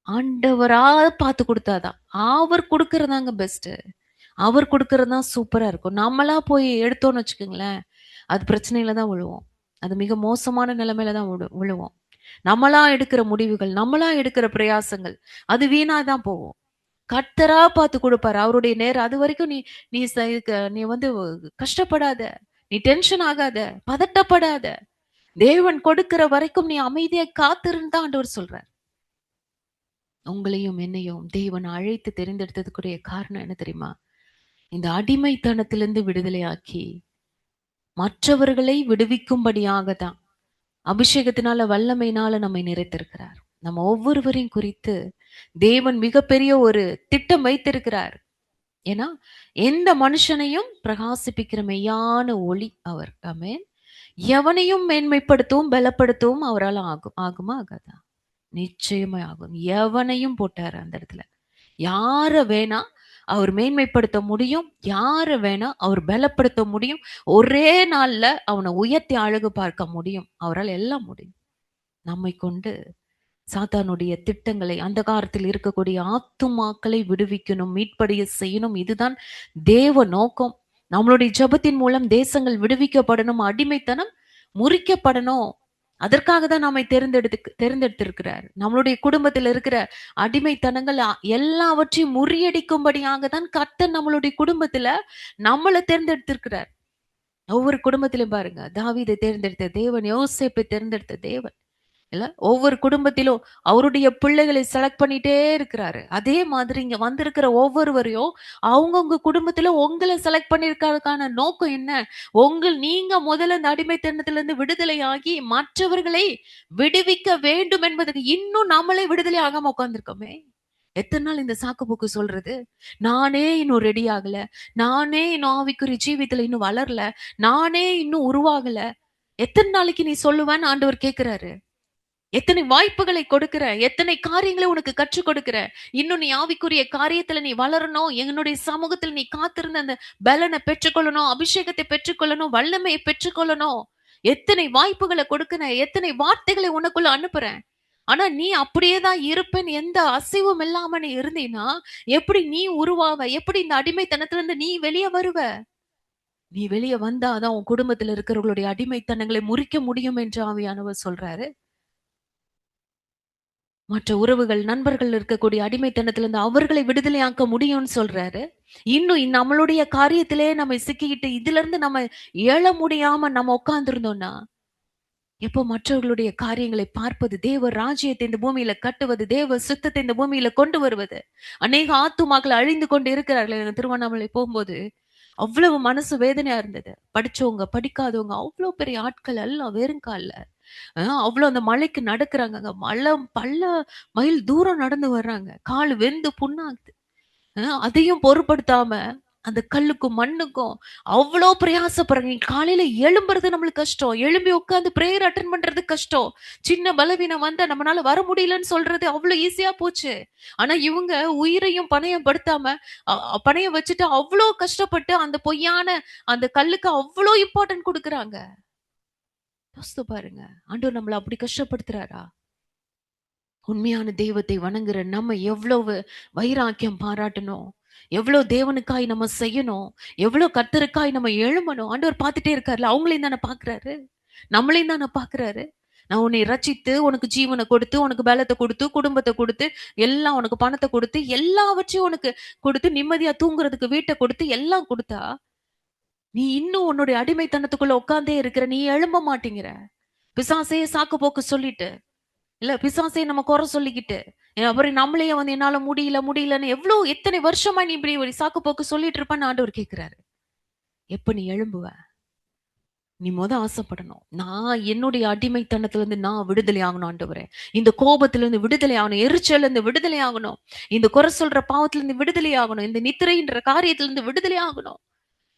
ஆண்டவரா பார்த்து குடுத்தாதான். அவர் குடுக்கறதாங்க பெஸ்ட். அவர் குடுக்கறது தான் சூப்பரா இருக்கும். நம்மளா போய் எடுத்தோம்னு வச்சுக்கோங்களேன், அது பிரச்சனையில தான் விழுவோம். அது மிக மோசமான நிலைமையில தான் விழுவோம். நம்மளா எடுக்கிற முடிவுகள், நம்மளா எடுக்கிற பிரயாசங்கள், அது வீணா தான் போகும். கர்த்தரா பார்த்து குடுப்பாரு. அவருடைய நேரம் அதுவரைக்கும் நீ நீ ச இதுக்கு நீ வந்து கஷ்டப்படாத. நீ டென்ஷன் ஆகாத. பதட்டப்படாத. தேவன் கொடுக்கிற வரைக்கும் நீ அமைதியா காத்திருன்னு தான் ஆண்டவர் சொல்றார். உங்களையும் என்னையும் தேவன் அழைத்து தெரிந்தெடுத்ததுக்குரிய காரணம் என்ன தெரியுமா? இந்த அடிமைத்தனத்திலிருந்து விடுதலையாக்கி, மற்றவர்களை விடுவிக்கும்படியாக தான். அபிஷேகத்தினால, வல்லமையினால நம்மை நிறைத்திருக்கிறார். நம்ம ஒவ்வொருவரையும் குறித்து தேவன் மிகப்பெரிய ஒரு திட்டம் வைத்திருக்கிறார். ஏன்னா, எந்த மனுஷனையும் பிரகாசிப்பிக்கிற மெய்யான ஒளி அவர். ஆமென். எவனையும் மேன்மைப்படுத்தவும், பலப்படுத்தவும் அவரால ஆகும். ஆகுமா? ஆகாதா? நிச்சயமா ஆகும். எவனையும் போட்டாரு அந்த இடத்துல. யார வேணா அவர் மேன்மைப்படுத்த முடியும். யார வேணா அவர் பலப்படுத்த முடியும். ஒரே நாள்ல அவன உயர்த்தி அழகு பார்க்க முடியும். அவரால எல்லாம் முடியும். நம்மை கொண்டு சாத்தானுடைய திட்டங்களை அந்தகாரத்தில் இருக்கக்கூடிய ஆத்துமாக்களை விடுவிக்கணும், மீட்படைய செய்யணும். இதுதான் தேவ நோக்கம். நம்மளுடைய ஜெபத்தின் மூலம் தேசங்கள் விடுவிக்கப்படணும், அடிமைத்தனம் முறிக்கப்படணும். அதற்காக தான் நம்மை தேர்ந்தெடுத்திருக்கிறார். நம்மளுடைய குடும்பத்தில் இருக்கிற அடிமைத்தனங்கள் எல்லாவற்றையும் முறியடிக்கும்படியாக தான் கர்த்தர் நம்மளுடைய குடும்பத்துல நம்மளை தேர்ந்தெடுத்திருக்கிறார். ஒவ்வொரு குடும்பத்திலும் பாருங்க, தாவீதை தேர்ந்தெடுத்த தேவன், யோசேப்பை தேர்ந்தெடுத்த தேவன். இல்ல ஒவ்வொரு குடும்பத்திலும் அவருடைய பிள்ளைகளை செலக்ட் பண்ணிட்டே இருக்கிறாரு. அதே மாதிரி இங்க வந்திருக்கிற ஒவ்வொருவரையும் அவங்கவங்க குடும்பத்துல உங்களை செலக்ட் பண்ணிருக்கிறதுக்கான நோக்கம் என்ன? நீங்க முதல்ல இந்த அடிமைத்தனத்திலிருந்து விடுதலையாகி மற்றவர்களை விடுவிக்க வேண்டும் என்பதுக்கு இன்னும் நம்மளே விடுதலை ஆகாம உட்கார்ந்திருக்கோமே. எத்தனை நாள் இந்த சாக்குப்போக்கு சொல்றது? நானே இன்னும் ரெடி ஆகல. நானே இன்னும் ஆவிக்குரிய ஜீவியத்துல இன்னும் வளரல. நானே இன்னும் உருவாகல. எத்தனை நாளைக்கு நீ சொல்லுவேன்னு ஆண்டவர் கேட்கிறாரு. எத்தனை வாய்ப்புகளை கொடுக்கிற, எத்தனை காரியங்களை உனக்கு கற்றுக் கொடுக்கிற. இன்னும் நீ ஆவிக்குரிய காரியத்துல நீ வளரணும். என்னுடைய சமூகத்தில் நீ காத்திருந்த அந்த பலனை பெற்றுக்கொள்ளணும், அபிஷேகத்தை பெற்றுக்கொள்ளணும், வல்லமையை பெற்றுக்கொள்ளணும். எத்தனை வாய்ப்புகளை கொடுக்கிறேன், எத்தனை வார்த்தைகளை உனக்குள்ள அனுப்புறேன். ஆனா நீ அப்படியே தான் இருப்பேன்னு எந்த அசைவும் இல்லாம நீ இருந்தீன்னா, எப்படி நீ உருவாவ? எப்படி இந்த அடிமைத்தனத்துல இருந்து நீ வெளியே வருவ? நீ வெளியே வந்தாதான் உன் குடும்பத்துல இருக்கிறவங்களுடைய அடிமைத்தனங்களை முறிக்க முடியும் என்று ஆவியானவர் சொல்றாரு. மற்ற உறவுகள், நண்பர்கள் இருக்கக்கூடிய அடிமைத்தனத்திலிருந்து அவர்களை விடுதலையாக்க முடியும்னு சொல்றாரு. இன்னும் நம்மளுடைய காரியத்திலே நம்ம சிக்கிக்கிட்டு இதிலிருந்து நம்ம எழ முடியாம நம்ம உட்கார்ந்திருந்தோம்னா, எப்போ மற்றவர்களுடைய காரியங்களை பார்ப்பது, தேவ ராஜ்யத்தை இந்த பூமியில கட்டுவது, தேவ சுத்தத்தை இந்த பூமியில கொண்டு வருவது. அநேக ஆத்துமாக்கள் அழிந்து கொண்டு இருக்கிறார்கள். எனக்கு திருவண்ணாமலை போகும்போது அவ்வளவு மனசு வேதனையா இருந்தது. படிச்சவங்க, படிக்காதவங்க அவ்வளவு பெரிய ஆட்கள் எல்லாம் வெறுங்கால்ல. அவ்வளோ அந்த மலைக்கு நடக்குறாங்கங்க. பல மைல் தூரம் நடந்து வர்றாங்க. கால் வெந்து புண்ணாகுது. அதையும் பொருட்படுத்தாம அந்த கல்லுக்கும் மண்ணுக்கும் அவ்வளோ பிரயாசப்படுறாங்க. காலையில எழும்புறது நம்மளுக்கு கஷ்டம். எழும்பி உட்கார்ந்து பிரேயர் அட்டெண்ட் பண்றது கஷ்டம். சின்ன பலவீனம் வந்தா நம்மனால வர முடியலன்னு சொல்றது அவ்வளோ ஈஸியா போச்சு. ஆனா இவங்க உயிரையும் பணயம் படுத்தாம பணயம் வச்சுட்டு அவ்வளோ கஷ்டப்பட்டு அந்த பொய்யான அந்த கல்லுக்கு அவ்வளோ இம்பார்ட்டன்ட் குடுக்குறாங்க. யோசித்து பாருங்க. ஆண்டவர் நம்மள அப்படி கஷ்டப்படுத்துறாரா? உண்மையான தெய்வத்தை வணங்குற நம்ம எவ்வளவு வைராக்கியம் பாராட்டணும், எவ்வளவு தேவனுக்காய் நம்ம செய்யணும், எவ்வளவு கர்த்தருக்காய் நம்ம எழும்பணும். ஆண்டவர் பார்த்துட்டே இருக்காருல்ல. அவங்களையும் தானே பார்க்கிறாரு, நம்மளையும் தானே பார்க்கிறாரு. நான் உன்னை ரட்சித்து உனக்கு ஜீவனை கொடுத்து உனக்கு பலத்தை கொடுத்து குடும்பத்தை கொடுத்து எல்லாம் உனக்கு பணத்தை கொடுத்து எல்லாவற்றையும் உனக்கு கொடுத்து நிம்மதியா தூங்குறதுக்கு வீட்டை கொடுத்து எல்லாம் கொடுத்தா நீ இன்னும் உன்னுடைய அடிமைத்தனத்துக்குள்ள உட்கார்ந்தே இருக்கிற, நீ எழும்ப மாட்டேங்கிற. பிசாசையே சாக்கு போக்கு சொல்லிட்டு, இல்ல பிசாசையே நம்ம குறை சொல்லிக்கிட்டு, அப்புறம் நம்மளையே வந்து என்னால முடியல முடியலன்னு எத்தனை வருஷமா நீ இப்படி ஒரு சாக்கு போக்கு சொல்லிட்டு இருப்பான்னு ஆண்டவர் கேட்கிறாரு. எப்ப நீ எழும்புவ? நீ ஆசைப்படணும். நான் என்னுடைய அடிமைத்தனத்துல இருந்து நான் விடுதலை ஆகணும் ஆண்டவரே. இந்த கோபத்துல இருந்து விடுதலை ஆகணும். எரிச்சல்ல இருந்து விடுதலை ஆகணும். இந்த குறை சொல்ற பாவத்துல இருந்து விடுதலை ஆகணும். இந்த நித்திரைன்ற காரியத்துல இருந்து விடுதலை ஆகணும்.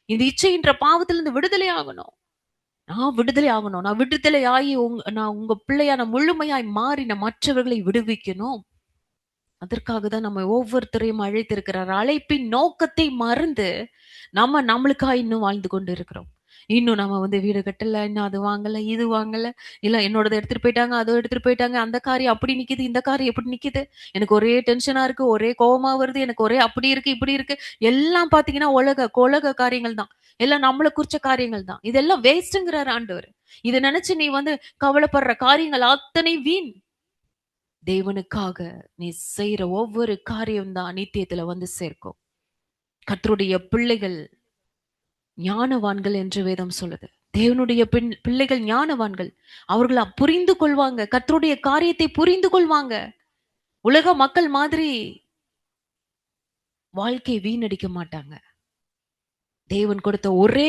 இந்த இச்சைன்ற பாவத்துல இருந்து விடுதலை ஆகணும். நான் விடுதலை ஆகணும். நான் விடுதலை ஆகி நான் உங்க பிள்ளையா நான் முழுமையாய் மாறி நான் மற்றவர்களை விடுவிக்கணும். அதற்காக தான் நம்ம ஒவ்வொருத்தரையும் அழைத்திருக்கிறார். அழைப்பின் நோக்கத்தை மறந்து நம்ம நம்மளுக்காக இன்னும் வாழ்ந்து கொண்டு இருக்கிறோம். இன்னும் நம்ம வந்து வீடு கட்டல, இன்னும் அது வாங்கல, இது வாங்கல, இல்ல என்னோடத எடுத்துட்டு போயிட்டாங்க, அதோ எடுத்துட்டு போயிட்டாங்க, அந்த காரியம் அப்படி நிக்குது, இந்த காரியம் எப்படி நிக்குது, எனக்கு ஒரே டென்ஷனா இருக்கு, ஒரே கோவமா வருது, எனக்கு ஒரே அப்படி இருக்கு, இப்படி இருக்கு, எல்லாம் பாத்தீங்கன்னா உலக காரியங்கள் தான். எல்லாம் நம்மள குறிச்ச காரியங்கள் தான். இதெல்லாம் வேஸ்ட்ங்கிறார் ஆண்டவர். இதை நினைச்சு நீ வந்து கவலைப்படுற காரியங்கள் அத்தனை வீண். தேவனுக்காக நீ செய்யற ஒவ்வொரு காரியம் தான் நித்தியத்துல வந்து சேர்க்கும். கர்த்தருடைய பிள்ளைகள் ஞானவான்கள் என்று வேதம் சொல்லுது. தேவனுடைய பிள்ளைகள் ஞானவான்கள். அவர்கள் புரிந்து கொள்வாங்க. கர்த்தருடைய காரியத்தை புரிந்து கொள்வாங்க. உலக மக்கள் மாதிரி வாழ்க்கை வீணடிக்க மாட்டாங்க. தேவன் கொடுத்த ஒரே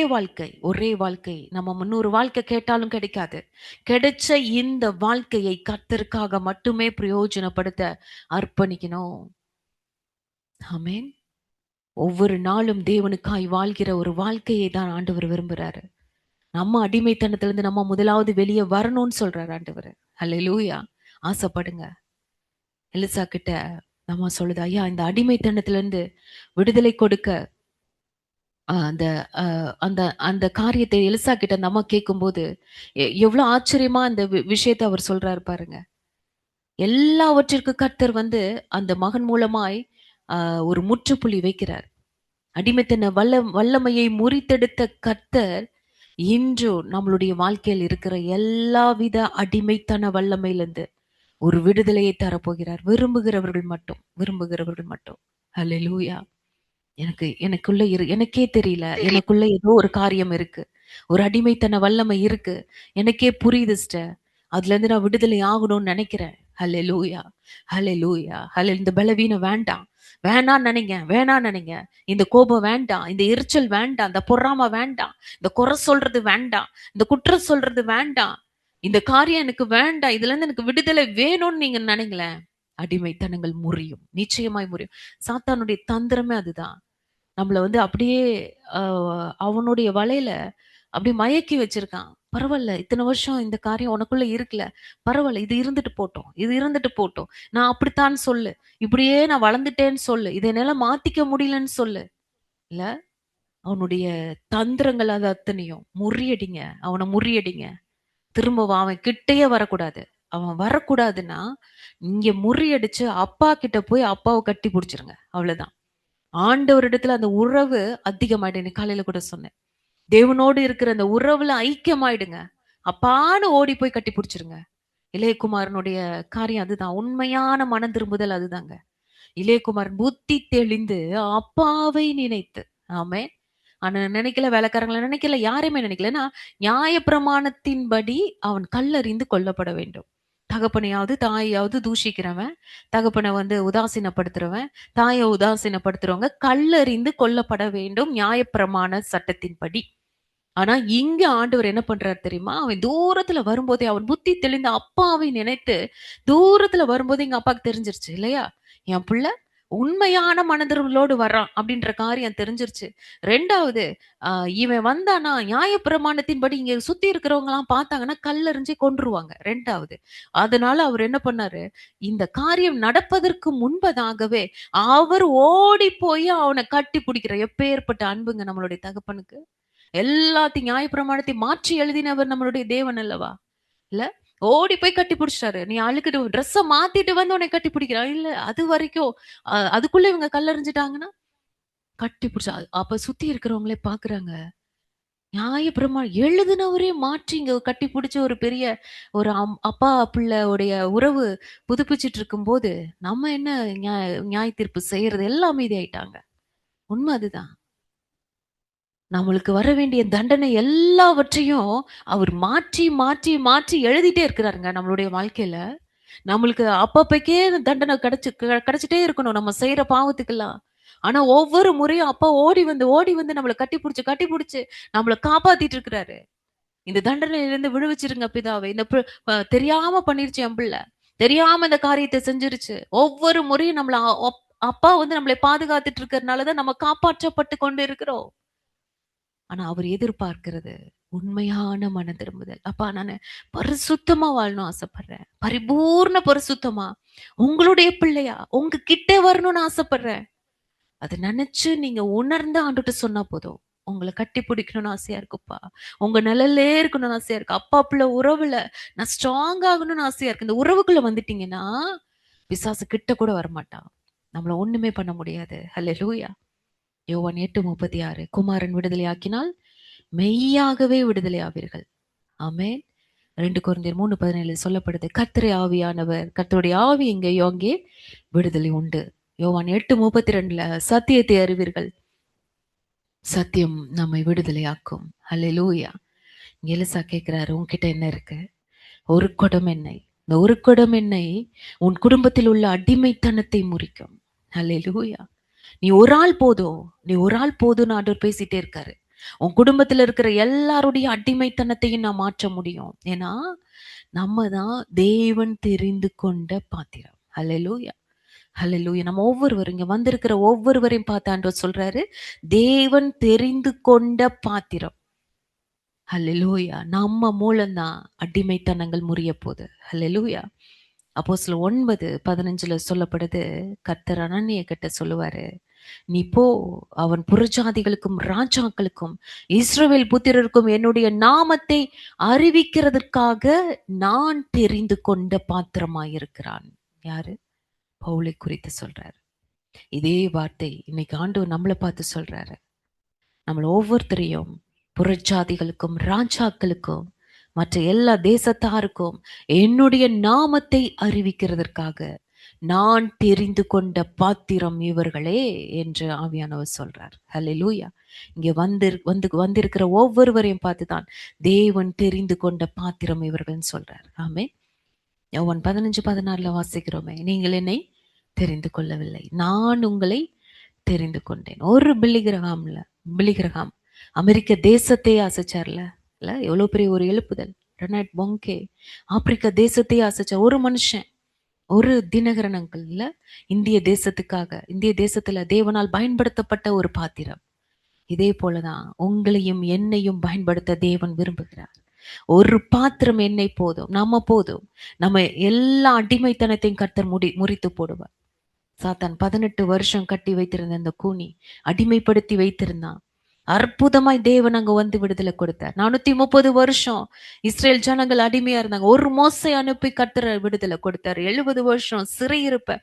வாழ்க்கை நம்ம 300 வாழ்க்கை கேட்டாலும் கிடைக்காது. கிடைச்ச இந்த வாழ்க்கையை கர்த்தருக்காக மட்டுமே பிரயோஜனப்படுத்த அர்ப்பணிக்கணும். ஆமென். ஒவ்வொரு நாளும் தேவனுக்காய் வாழ்கிற ஒரு வாழ்க்கையை தான் ஆண்டவர் விரும்புறாரு. நம்ம அடிமைத்தனத்திலிருந்து நம்ம முதலாவது வெளியே வரணும்னு சொல்றாரு ஆண்டவர். அல்லேலூயா. ஆசைப்படுங்க. எலிசா கிட்ட நம்ம சொல்லுது, ஐயா இந்த அடிமைத்தனத்திலிருந்து விடுதலை கொடுக்க அந்த அந்த அந்த காரியத்தை எலிசா கிட்ட நம்ம கேட்கும்போது எவ்வளவு ஆச்சரியமா அந்த விஷயத்தை அவர் சொல்றாரு பாருங்க. எல்லாவற்றிற்கு கர்த்தர் வந்து அந்த மகன் மூலமாய் ஒரு முற்றுப்புள்ளி வைக்கிறார். அடிமைத்தன வல்லமையை முறித்தெடுத்த கர்த்தர் இன்று நம்மளுடைய வாழ்க்கையில் இருக்கிற எல்லாவித அடிமைத்தன வல்லமையிலிருந்து ஒரு விடுதலையை தரப்போகிறார். விரும்புகிறவர்கள் மட்டும். ஹல்லேலூயா. எனக்கே தெரியல. எனக்குள்ள ஏதோ ஒரு காரியம் இருக்கு. ஒரு அடிமைத்தன வல்லமை இருக்கு. எனக்கே புரியுது சிஸ்டர். அதுல இருந்து நான் விடுதலை ஆகணும்னு நினைக்கிறேன். ஹல்லேலூயா. ஹல்லேலூயா. இந்த பலவீனம் வேண்டாம். வேணான்னு நினைங்க. இந்த கோபம் வேண்டாம். இந்த எரிச்சல் வேண்டாம். இந்த பொறாமை வேண்டாம். இந்த குறை சொல்றது வேண்டாம். இந்த குற்றம் சொல்றது வேண்டாம். இந்த காரியம் எனக்கு வேண்டாம். இதுல இருந்து எனக்கு விடுதலை வேணும்னு நீங்க நினைங்களேன். அடிமைத்தனங்கள் முறியும். நிச்சயமாய் முறியும். சாத்தானுடைய தந்திரமே அதுதான். நம்மள வந்து அப்படியே அவனுடைய வலையில அப்படியே மயக்கி வச்சிருக்கான். பரவாயில்ல, இத்தனை வருஷம் இந்த காரியம் உனக்குள்ள இருக்குல்ல, பரவாயில்ல, இது இருந்துட்டு போட்டும். நான் அப்படித்தான் சொல்லு. இப்படியே நான் வளர்ந்துட்டேன்னு சொல்லு. இதை என்னால மாத்திக்க முடியலன்னு சொல்லு. இல்ல, அவனுடைய தந்திரங்கள் அது அத்தனையும் முறியடிங்க. அவனை முறியடிங்க. திரும்ப அவன் கிட்டயே வரக்கூடாது. அவன் வரக்கூடாதுன்னா இங்க முறியடிச்சு அப்பா கிட்ட போய் அப்பாவை கட்டி பிடிச்சிருங்க. அவ்வளவுதான். ஆண்டவரிடத்துல அந்த உறவு அதிகமாயிடு. காலையில கூட சொன்னேன். தேவனோடு இருக்கிற அந்த உறவுல ஐக்கியமாயிடுங்க. அப்பான்னு ஓடி போய் கட்டி பிடிச்சிருங்க. இளையகுமாரனுடைய காரியம் அதுதான். உண்மையான மனம் திரும்புதல் அதுதாங்க. இளையகுமாரன் புத்தி தெளிந்து அப்பாவை நினைத்து, ஆமே, ஆனா நினைக்கல, வேலைக்காரங்களை நினைக்கல, யாரையுமே நினைக்கலன்னா நியாயப்பிரமாணத்தின்படி அவன் கல்லறிந்து கொல்லப்பட வேண்டும். தகப்பனையாவது தாயாவது தூஷிக்கிறவன், தகப்பனை வந்து உதாசீனப்படுத்துறவன், தாயை உதாசீனப்படுத்துறவங்க கல்லறிந்து கொல்லப்பட வேண்டும் நியாயப்பிரமாண சட்டத்தின்படி. ஆனா இங்க ஆண்டவர் என்ன பண்றாரு தெரியுமா? அவன் தூரத்துல வரும்போதே அவன் புத்தி தெளிந்த அப்பாவை நினைத்து தூரத்துல வரும்போது எங்க அப்பாவுக்கு தெரிஞ்சிருச்சு இல்லையா? என் பிள்ளை உண்மையான மனதிருமலோடு வர்றான் அப்படின்ற காரியம் தெரிஞ்சிருச்சு. 2வது இவன் வந்தானா நியாயப்பிரமாணத்தின்படி இங்க சுத்தி இருக்கிறவங்கலாம் பார்த்தாங்கன்னா கல்லெறிஞ்சு கொன்றுவாங்க 2வது. அதனால அவர் என்ன பண்ணாரு, இந்த காரியம் நடப்பதற்கு முன்பதாகவே அவர் ஓடி போய் அவன கட்டி பிடிக்கிறார். எப்பேர்ப்பட்ட அன்புங்க நம்மளுடைய தகப்பனுக்கு. எல்லாத்தையும் நியாயப்பிரமாணத்தை மாற்றி எழுதினவர் நம்மளுடைய தேவன் அல்லவா? இல்ல. ஓடி போய் கட்டி புடிச்சுட்டாரு. நீ அழுதுட்டு ட்ரெஸ்ஸ மாத்திட்டு வந்து உன்னை கட்டி பிடிக்கிறான். இல்ல அது வரைக்கும் அதுக்குள்ள இவங்க கல்லெறிஞ்சுட்டாங்கன்னா, கட்டி புடிச்சா அப்ப சுத்தி இருக்கிறவங்களே பாக்குறாங்க. நியாயப்பிரமாணம் எழுதினவரே மாற்றி இங்க கட்டி புடிச்சு ஒரு பெரிய ஒரு அப்பா பிள்ளையுடைய உறவு புதுப்பிச்சுட்டு இருக்கும்போது, நம்ம என்ன நியாய தீர்ப்பு செய்யறது? எல்லாம் அமைதியாயிட்டாங்க. உண்மை அதுதான். நம்மளுக்கு வர வேண்டிய தண்டனை எல்லாவற்றையும் அவர் மாற்றி, மாற்றி, மாற்றி எழுதிட்டே இருக்கிறாருங்க நம்மளுடைய வாழ்க்கையில. நம்மளுக்கு அப்பப்பக்கே தண்டனை கிடைச்சுட்டே இருக்கணும் நம்ம செய்யற பாவத்துக்கெல்லாம். ஆனா ஒவ்வொரு முறையும் அப்பா ஓடி வந்து, ஓடி வந்து நம்மள கட்டி புடிச்சு நம்மள காப்பாத்திட்டு இருக்கிறாரு. இந்த தண்டனையிலிருந்து விடுவிச்சிருங்க பிதாவே. இந்த தெரியாம பண்ணிருச்சு என் பிள்ளை. தெரியாம இந்த காரியத்தை செஞ்சிருச்சு. ஒவ்வொரு முறையும் நம்மள அப்பா வந்து நம்மளை பாதுகாத்துட்டு இருக்கிறதுனால தான் நம்ம காப்பாற்றப்பட்டு கொண்டு இருக்கிறோம். ஆனா அவர் எதிர்பார்க்கிறது உண்மையான மன திரும்புதல். அப்பா நானு பரிசுத்தமா வாழணும் ஆசைப்படுறேன். பரிபூர்ண பரிசுத்தமா உங்களுடைய பிள்ளையா உங்க கிட்ட வரணும்னு ஆசைப்படுறேன். அதை நினைச்சு நீங்க உணர்ந்து ஆண்டுட்டு சொன்னா போதும். உங்களை கட்டி பிடிக்கணும்னு ஆசையா இருக்குப்பா. உங்க நிழல்லே இருக்கணும்னு ஆசையா இருக்கு. அப்பா பிள்ளை உறவுல நான் ஸ்ட்ராங் ஆகணும்னு ஆசையா இருக்கு. இந்த உறவுக்குள்ள வந்துட்டீங்கன்னா பிசாசு கிட்ட கூட வரமாட்டான். நம்மள ஒண்ணுமே பண்ண முடியாது. ஹல்லேலூயா. யோவான் 8:36 குமாரன் விடுதலையாக்கினால் மெய்யாகவே விடுதலை ஆவீர்கள். ஆமென். 2 கொரிந்தியர் 3:17 சொல்லப்படுது. கர்த்தரே ஆவியானவர். கர்த்தருடைய ஆவி எங்கேயோ அங்கே விடுதலை உண்டு. யோவான் 8:32 சத்தியத்தை அறிவீர்கள். சத்தியம் நம்மை விடுதலையாக்கும். ஹல்லேலூயா. எலிசா கேட்கிறாரு, உன்கிட்ட என்ன இருக்கு? ஒரு குடம் எண்ணெய். இந்த ஒரு குடம் எண்ணெய் உன் குடும்பத்தில் உள்ள அடிமைத்தனத்தை முறிக்கும். ஹல்லேலூயா. நீ ஒரு ஆள் போதும், நீ ஒரு ஆள் போதும்னு ஆண்டவர் பேசிட்டே இருக்காரு. உன் குடும்பத்துல இருக்கிற எல்லாருடைய அடிமைத்தனத்தையும் நான் மாற்ற முடியும். ஏன்னா நம்ம தான் தேவன் தெரிந்து கொண்ட பாத்திரம். ஹல்லேலூயா. ஹல்லேலூயா. நம்ம ஒவ்வொருவரும் இங்க வந்திருக்கிற ஒவ்வொருவரையும் பார்த்து ஆண்டவர் சொல்றாரு, தேவன் தெரிந்து கொண்ட பாத்திரம். ஹல்லேலூயா. நம்ம மூலம்தான் அடிமைத்தனங்கள் முறிய போகுது. ஹல்லேலூயா. அப்போஸ்தலர் 9:15 சொல்லப்படுது, கர்த்தர் அனனியா கிட்ட சொல்லுவாரு, நீ போ, அவன் புறஜாதிகளுக்கும் ராஜாக்களுக்கும் இஸ்ரவேல் புத்திரருக்கும் என்னுடைய நாமத்தை அறிவிக்கிறதற்காக நான் தெரிந்து கொண்ட பாத்திரமாயிருக்கிறான். யாரு? பவுலை குறித்து சொல்றாரு. இதே வார்த்தை இன்னைக்கு ஆண்டவர் நம்மளை பார்த்து சொல்றாரு. நம்மள ஒவ்வொருத்தரையும் புறஜாதிகளுக்கும் ராஜாக்களுக்கும் மற்ற எல்லா தேசத்தாருக்கும் என்னுடைய நாமத்தை அறிவிக்கிறதற்காக நான் தெரிந்து கொண்ட பாத்திரம் இவர்களே என்று ஆவியானவர் சொல்றார். ஹல்லேலூயா. இங்க வந்திருக்கிற ஒவ்வொருவரையும் பார்த்துதான் தேவன் தெரிந்து கொண்ட பாத்திரம் இவர்கள்னு சொல்றார். ஆமே. யோவான் 15:16 வாசிக்கிறோமே, நீங்கள் என்னை தெரிந்து கொள்ளவில்லை, நான் உங்களை தெரிந்து கொண்டேன். ஒரு பில்லிகிரகாம் அமெரிக்க தேசத்தையே அசைச்சார்ல. இல்ல எவ்வளவு பெரிய ஒரு எழுப்புதல். ரெனால்ட் பொங்கே ஆப்பிரிக்கா தேசத்தையே அசைச்ச ஒரு மனுஷன். ஒரு தினகரன் அங்கிள் இல்ல, இந்திய தேசத்துக்காக இந்திய தேசத்துல தேவனால் பயன்படுத்தப்பட்ட ஒரு பாத்திரம். இதே போலதான் உங்களையும் என்னையும் பயன்படுத்த தேவன் விரும்புகிறார். ஒரு பாத்திரம் எண்ணெய் போதும், நம்ம போதும். நம்ம எல்லா அடிமைத்தனத்தையும் கர்த்தர் முறித்து போடுவார். சாத்தான் 18 வருஷம் கட்டி வைத்திருந்த அந்த கூனி அடிமைப்படுத்தி வைத்திருந்தான். அற்புதமாய் தேவன் அங்க வந்து விடுதலை கொடுத்தார். 430 வருஷம் இஸ்ரேல் ஜனங்கள் அடிமையா இருந்தாங்க. ஒரு மோசை அனுப்பி கர்த்தர் விடுதலை கொடுத்தார். 70 வருஷம் சிறையிருப்ப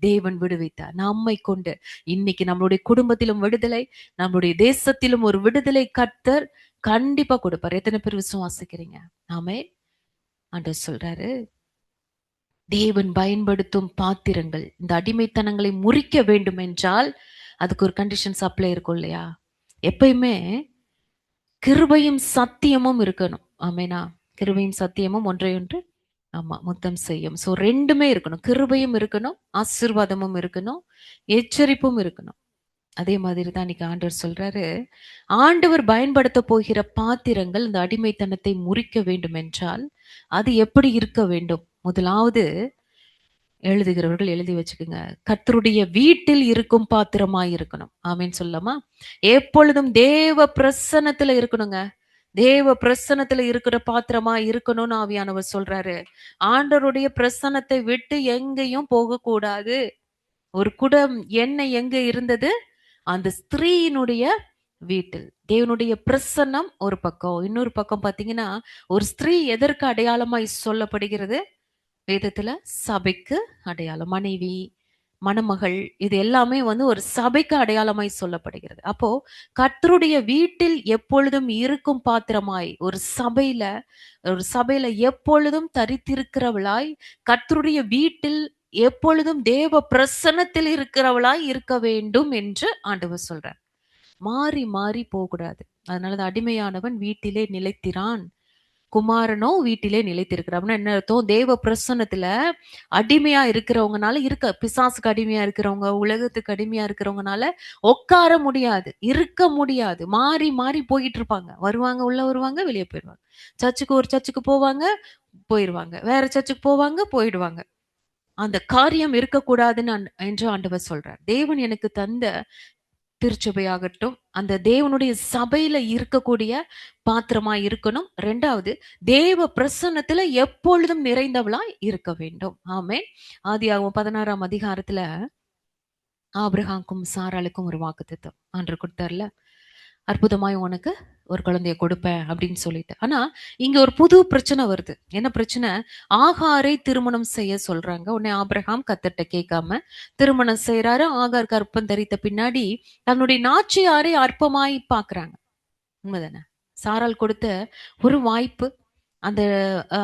தேவன் விடுவித்தார். நம்மை கொண்டு இன்னைக்கு நம்மளுடைய குடும்பத்திலும் விடுதலை, நம்மளுடைய தேசத்திலும் ஒரு விடுதலை கர்த்தர் கண்டிப்பா கொடுப்பார். எத்தனை பேர் விசுவாசிக்கிறீங்க? ஆமே. ஆண்டவர் சொல்றாரு, தேவன் பயன்படுத்தும் பாத்திரங்கள் இந்த அடிமைத்தனங்களை முறிக்க வேண்டும் என்றால் அதுக்கு ஒரு கண்டிஷன்ஸ் அப்ளை இருக்கும் இல்லையா? எப்பயுமே கிருபையும் சத்தியமும் இருக்கணும். ஆமேனா? கிருபையும் சத்தியமும் ஒன்றையொன்று ஆமா முத்தம் செய்யும். சோ ரெண்டுமே இருக்கணும். கிருபையும் இருக்கணும், ஆசீர்வாதமும் இருக்கணும், எச்சரிப்பும் இருக்கணும். அதே மாதிரி தான் இன்னைக்கு ஆண்டவர் சொல்றாரு, ஆண்டவர் பயன்படுத்த போகிற பாத்திரங்கள் இந்த அடிமைத்தனத்தை முறிக்க வேண்டும் என்றால் அது எப்படி இருக்க வேண்டும்? முதலாவது எழுதுகிறவர்கள் எழுதி வச்சுக்கோங்க. கர்த்தருடைய வீட்டில் இருக்கும் பாத்திரமாய் இருக்கணும். ஆமென் சொல்லலாமா? எப்பொழுதும் தேவ பிரசன்னத்துல இருக்கணுங்க. தேவ பிரசன்னத்துல இருக்கிற பாத்திரமா இருக்கணும்னு ஆவியானவர் சொல்றாரு. ஆண்டவருடைய பிரசன்னத்தை விட்டு எங்கேயும் போகக்கூடாது. ஒரு குடம் எண்ணெய் எங்க இருந்தது? அந்த ஸ்திரீயினுடைய வீட்டில். தேவனுடைய பிரசன்னம் ஒரு பக்கம். இன்னொரு பக்கம் பார்த்தீங்கன்னா, ஒரு ஸ்திரீ எதற்கு அடையாளமாய் சொல்லப்படுகிறது? வேதத்துல சபைக்கு அடையாளம். மனைவி, மணமகள் இது எல்லாமே வந்து ஒரு சபைக்கு அடையாளமாய் சொல்லப்படுகிறது. அப்போ கர்த்தருடைய வீட்டில் எப்பொழுதும் இருக்கும் பாத்திரமாய் ஒரு சபையில எப்பொழுதும் தரித்திருக்கிறவளாய், கர்த்தருடைய வீட்டில் எப்பொழுதும் தேவ பிரசன்னத்தில் இருக்கிறவளாய் இருக்க வேண்டும் என்று ஆண்டவர் சொல்றார். மாறி மாறி போகக்கூடாது. அதனாலதான் அடிமையானவன் வீட்டிலே நிலைத்திரான், குமாரனோ வீட்டிலே நிலைத்திருக்கிறார். அப்படின்னா என்ன அர்த்தம்? தேவ பிரசன்னத்துல அடிமையா இருக்கிறவங்கனால பிசாசுக்கு அடிமையா இருக்கிறவங்க, உலகத்துக்கு அடிமையா இருக்கிறவங்கனால உட்கார முடியாது, இருக்க முடியாது. மாறி மாறி போயிட்டு இருப்பாங்க. வருவாங்க, உள்ள வருவாங்க, வெளியே போயிடுவாங்க. ஒரு சர்ச்சுக்கு போவாங்க, போயிடுவாங்க. வேற சர்ச்சுக்கு போவாங்க, போயிடுவாங்க. அந்த காரியம் இருக்கக்கூடாதுன்னு என்று ஆண்டவர் சொல்றார். தேவன் எனக்கு தந்த திருச்சபையாகட்டும், அந்த தேவனுடைய சபையில இருக்கக்கூடிய பாத்திரமா இருக்கணும். 2வது தேவ பிரசன்னத்துல எப்பொழுதும் நிறைந்தவளா இருக்க வேண்டும். ஆமென். ஆதியாகமம் 16ஆம் அதிகாரத்துல ஆபிரகாமுக்கும் சாராளுக்கும் ஒரு வாக்குத்தத்தம் ஆண்டவர் கொடுத்தார்ல. அற்புதமாய் உனக்கு ஒரு குழந்தைய கொடுப்பேன் அப்படின்னு சொல்லிட்டு. ஆனா இங்க ஒரு புது பிரச்சனை வருது. என்ன பிரச்சனை? ஆகாரை திருமணம் செய்ய சொல்றாங்க. உடனே ஆபிரகாம் கர்த்தர்ட்ட கேட்காம திருமணம் செய்யறாரு. ஆகார் கர்ப்பம் தரித்த பின்னாடி தன்னுடைய நாச்சியாரை அற்பமாய் பாக்குறாங்க. உண்மைதானே? சாராள் கொடுத்த ஒரு வாய்ப்பு. அந்த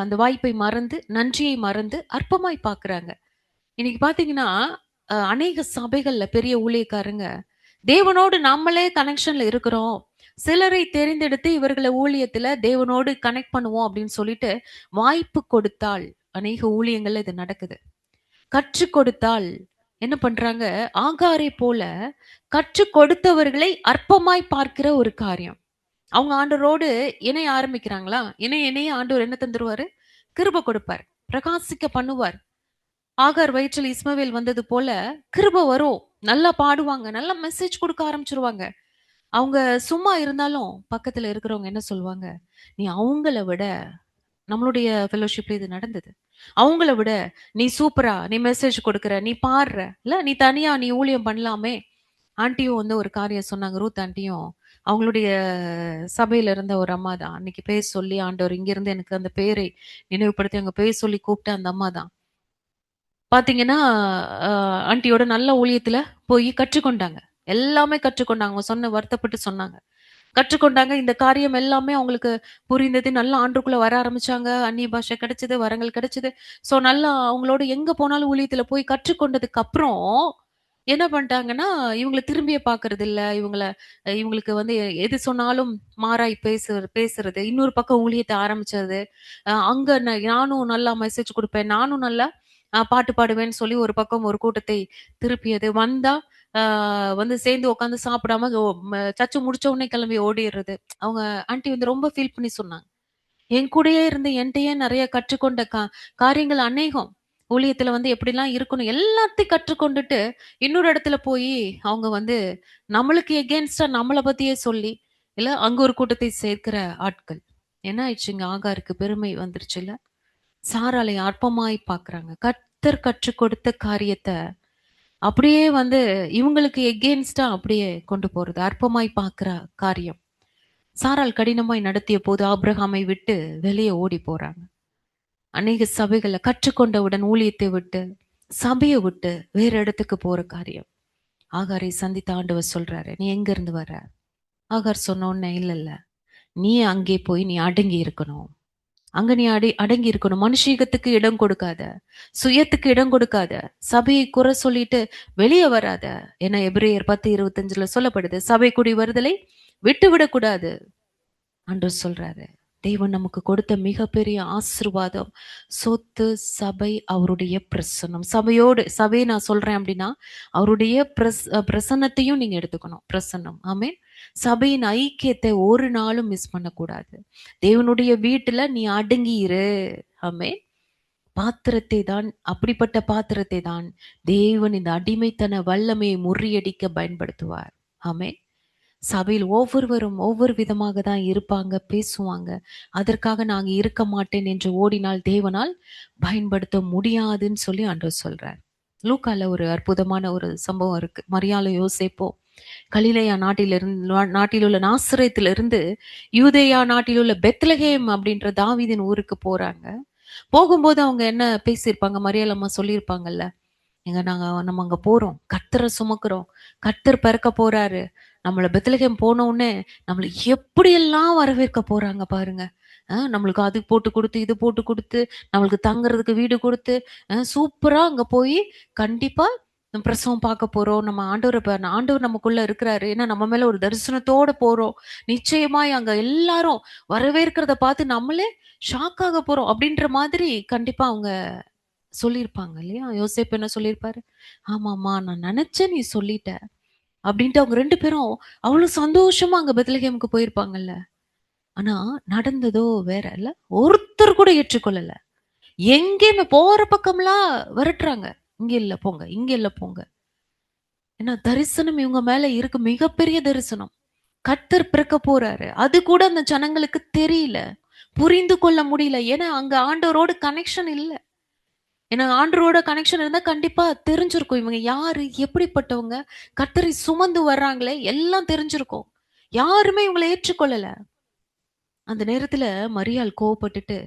அந்த வாய்ப்பை மறந்து, நன்றியை மறந்து அற்பமாய் பாக்குறாங்க. இன்னைக்கு பாத்தீங்கன்னா அநேக சபைகள்ல பெரிய ஊழியக்காரங்க தேவனோடு நம்மளே கனெக்ஷன்ல இருக்கிறோம், சிலரை தெரிந்தெடுத்து இவர்களை ஊழியத்துல தேவனோடு கனெக்ட் பண்ணுவோம் அப்படின்னு சொல்லிட்டு வாய்ப்பு கொடுத்தால் அநேக ஊழியங்கள்ல இது நடக்குது. கற்றுக் கொடுத்தால் என்ன பண்றாங்க? ஆகாரை போல கற்றுக் கொடுத்தவர்களை அற்பமாய் பார்க்கிற ஒரு காரியம். அவங்க ஆண்டவரோடு இணைய ஆரம்பிக்கிறாங்களா? இணைய ஆண்டவர் என்ன தந்துருவாரு? கிருபை கொடுப்பார், பிரகாசிக்க பண்ணுவார். ஆகார் வயிற்றில் இஸ்மவேல் வந்தது போல கிருபை வரும். நல்லா பாடுவாங்க, நல்லா மெசேஜ் கொடுக்க ஆரம்பிச்சிருவாங்க. அவங்க சும்மா இருந்தாலும் பக்கத்துல இருக்கிறவங்க என்ன சொல்லுவாங்க? நீ அவங்கள விட, நம்மளுடைய ஃபெலோஷிப்ல இது நடந்தது. அவங்கள விட நீ சூப்பரா, நீ மெசேஜ் கொடுக்குற, நீ பாடுற, இல்ல நீ தனியா நீ ஊழியம் பண்ணலாமே. ஆண்டியும் வந்து ஒரு காரியம் சொன்னாங்க. ரூத் ஆண்டியும் அவங்களுடைய சபையில இருந்த ஒரு அம்மா தான். அன்னைக்கு பேர் சொல்லி ஆண்டவர் இங்கிருந்து எனக்கு அந்த பேரை நினைவுபடுத்தி அங்க பேர் சொல்லி கூப்பிட்ட அந்த அம்மா தான். பாத்தீங்கன்னா, ஆண்டியோட நல்ல ஊழியத்துல போய் கற்றுக்கொண்டாங்க. எல்லாமே கற்றுக்கொண்டாங்க. அவங்க வருத்தப்பட்டு சொன்னாங்க. கற்றுக்கொண்டாங்க. இந்த காரியம் எல்லாமே அவங்களுக்கு புரிந்தது. நல்லா ஆண்டுக்குள்ள வர ஆரம்பிச்சாங்க. அந்நிய பாஷை கிடைச்சது, வரங்கள் கிடைச்சது. ஸோ நல்லா அவங்களோட எங்க போனாலும் ஊழியத்துல போய் கற்றுக்கொண்டதுக்கு அப்புறம் என்ன பண்ணிட்டாங்கன்னா, இவங்கள திரும்பியே பார்க்கறது இல்ல. இவங்களுக்கு வந்து எது சொன்னாலும் மாறாய் பேசுறது. இன்னொரு பக்கம் ஊழியத்த ஆரம்பிச்சது. அங்க நானும் நல்லா மெசேஜ் குடுப்பேன். நானும் நல்லா பாட்டு பாடுவேன்னு சொல்லி ஒரு பக்கம் ஒரு கூட்டத்தை திருப்பியது. வந்தா ஆ வந்து சேர்ந்து உட்காந்து சாப்பிடாம சர்ச்சு முடிச்ச உடனே கிளம்பி ஓடிர்றது. அவங்க ஆன்டி வந்து ரொம்ப ஃபீல் பண்ணி சொன்னாங்க. என் கூடயே இருந்து என்ட்டயே நெறைய கற்றுக்கொண்ட காரியங்கள் அநேகம். ஊழியத்துல வந்து எப்படிலாம் இருக்கணும் எல்லாத்தையும் கற்றுக்கொண்டுட்டு, இன்னொரு இடத்துல போயி அவங்க வந்து நம்மளுக்கு எகென்ஸ்டா நம்மள பத்தியே சொல்லி, இல்ல அங்க ஒரு கூட்டத்தை சேர்க்கிற ஆட்கள். என்ன ஆயிடுச்சுங்க? ஆகாருக்கு பெருமை வந்துருச்சுல்ல. சாராளை அற்பமாய் பார்க்குறாங்க. கர்த்தர் கற்றுக் கொடுத்த காரியத்த அப்படியே வந்து இவங்களுக்கு எகென்ஸ்டா அப்படியே கொண்டு போறது. அற்பமாய் பார்க்கிற காரியம். சாராள் கடினமாய் நடத்திய போது ஆபிரகாமை விட்டு வெளியே ஓடி போறாங்க. அநேக சபைகள்ல கற்றுக்கொண்டவுடன் ஊழியத்தை விட்டு, சபைய விட்டு வேற இடத்துக்கு போற காரியம். ஆகாரை சந்தித்த ஆண்டவர் சொல்றாரு, நீ எங்க இருந்து வர? ஆகார் சொன்ன உடனே, இல்ல இல்ல, நீ அங்கே போய் நீ அடங்கி இருக்கணும். அங்க நீ அடங்கி இருக்கணும். மனுஷீகத்துக்கு இடம் கொடுக்காத, சுயத்துக்கு இடம் கொடுக்காத, சபையை குறை சொல்லிட்டு வெளியே வராத. ஏன்னா எபிரேயர் 10:25 சொல்லப்படுது, சபை கூடி வருதலை விட்டு விடக்கூடாது ஆண்டவர் சொல்றாரு. தேவன் நமக்கு கொடுத்த மிகப்பெரிய ஆசீர்வாதம் சொத்து, சபை, அவருடைய பிரசன்னம். சபையை நான் சொல்றேன் அப்படின்னா அவருடைய பிரசன்னத்தையும் நீங்க எடுத்துக்கணும். பிரசன்னம். ஆமென். சபையின் ஐக்கியத்தை ஒரு நாளும் மிஸ் பண்ணக்கூடாது. தேவனுடைய வீட்டுல நீ அடங்கி இரு. ஆமென். பாத்திரத்தை தான், அப்படிப்பட்ட பாத்திரத்தை தான் தேவன் இந்த அடிமைத்தன வல்லமையை முறியடிக்க பயன்படுத்துவார். ஆமென். சபையில் ஒவ்வொருவரும் ஒவ்வொரு விதமாக தான் இருப்பாங்க, பேசுவாங்க. அதற்காக நாங்க இருக்க மாட்டேன் என்று ஓடினால் தேவனால் பயன்படுத்த முடியாதுன்னு சொல்லி ஆண்டவர் சொல்றார். லூக்கால ஒரு அற்புதமான ஒரு சம்பவம் இருக்கு. மரியாளும் யோசேப்பும் கலிலேயா நாட்டில் உள்ள நாசரேத்திலிருந்து யூதேயா நாட்டில் உள்ள பெத்லகேம் அப்படின்ற தாவீதின் ஊருக்கு போறாங்க. போகும்போது அவங்க என்ன பேசியிருப்பாங்க, மரியாள் அம்மா சொல்லியிருப்பாங்கல்ல, நம்ம அங்க போறோம், கர்த்தரை சுமக்கிறோம், கர்த்தர் பிறக்க போறாரு, நம்மள பெத்லகேம் போன உடனே நம்மள எப்படியெல்லாம் வரவேற்க போறாங்க பாருங்க. நம்மளுக்கு அது போட்டு கொடுத்து, இது போட்டு கொடுத்து, நம்மளுக்கு தங்குறதுக்கு வீடு கொடுத்து, சூப்பரா அங்க போய் கண்டிப்பா பிரசவம் பார்க்க போறோம். நம்ம ஆண்டவர் நமக்குள்ள இருக்கிறாரு. ஏன்னா நம்ம மேல ஒரு தரிசனத்தோட போறோம். நிச்சயமாய் அங்க எல்லாரும் வரவேற்கிறத பார்த்து நம்மளே ஷாக் ஆக போறோம் அப்படின்ற மாதிரி கண்டிப்பா அவங்க சொல்லியிருப்பாங்க இல்லையா? யோசேப்பு என்ன சொல்லியிருப்பாரு? ஆமாம்மா, நான் நினைச்சேன் நீ சொல்லிட்ட அப்படின்ட்டு அவங்க 2 பேரும் அவ்வளவு சந்தோஷமா அங்க பெத்லகேமுக்கு போயிருப்பாங்கல்ல. ஆனா நடந்ததோ வேற இல்ல. ஒருத்தர் கூட ஏற்றுக்கொள்ளல. எங்கேயுமே போற பக்கம்லாம் விரட்டுறாங்க. இங்க இல்ல போங்க, இங்க இல்ல போங்க. ஏன்னா தரிசனம் இவங்க மேல இருக்கு, மிகப்பெரிய தரிசனம். கர்த்தர் பிறக்க போறாரு. அது கூட அந்த ஜனங்களுக்கு தெரியல, புரிந்து கொள்ள முடியல. ஏன்னா அங்க ஆண்டவரோட கனெக்ஷன் இல்ல. ஏன்னா ஆண்டவரோட கனெக்ஷன் இருந்தா கண்டிப்பா தெரிஞ்சிருக்கும் இவங்க யாரு, எப்படிப்பட்டவங்க, கர்த்தரை சுமந்து வர்றாங்களே எல்லாம் தெரிஞ்சிருக்கும். யாருமே இவங்களை ஏற்றுக்கொள்ளல. அந்த நேரத்துல மரியாள் கோவப்பட்டுட்டு,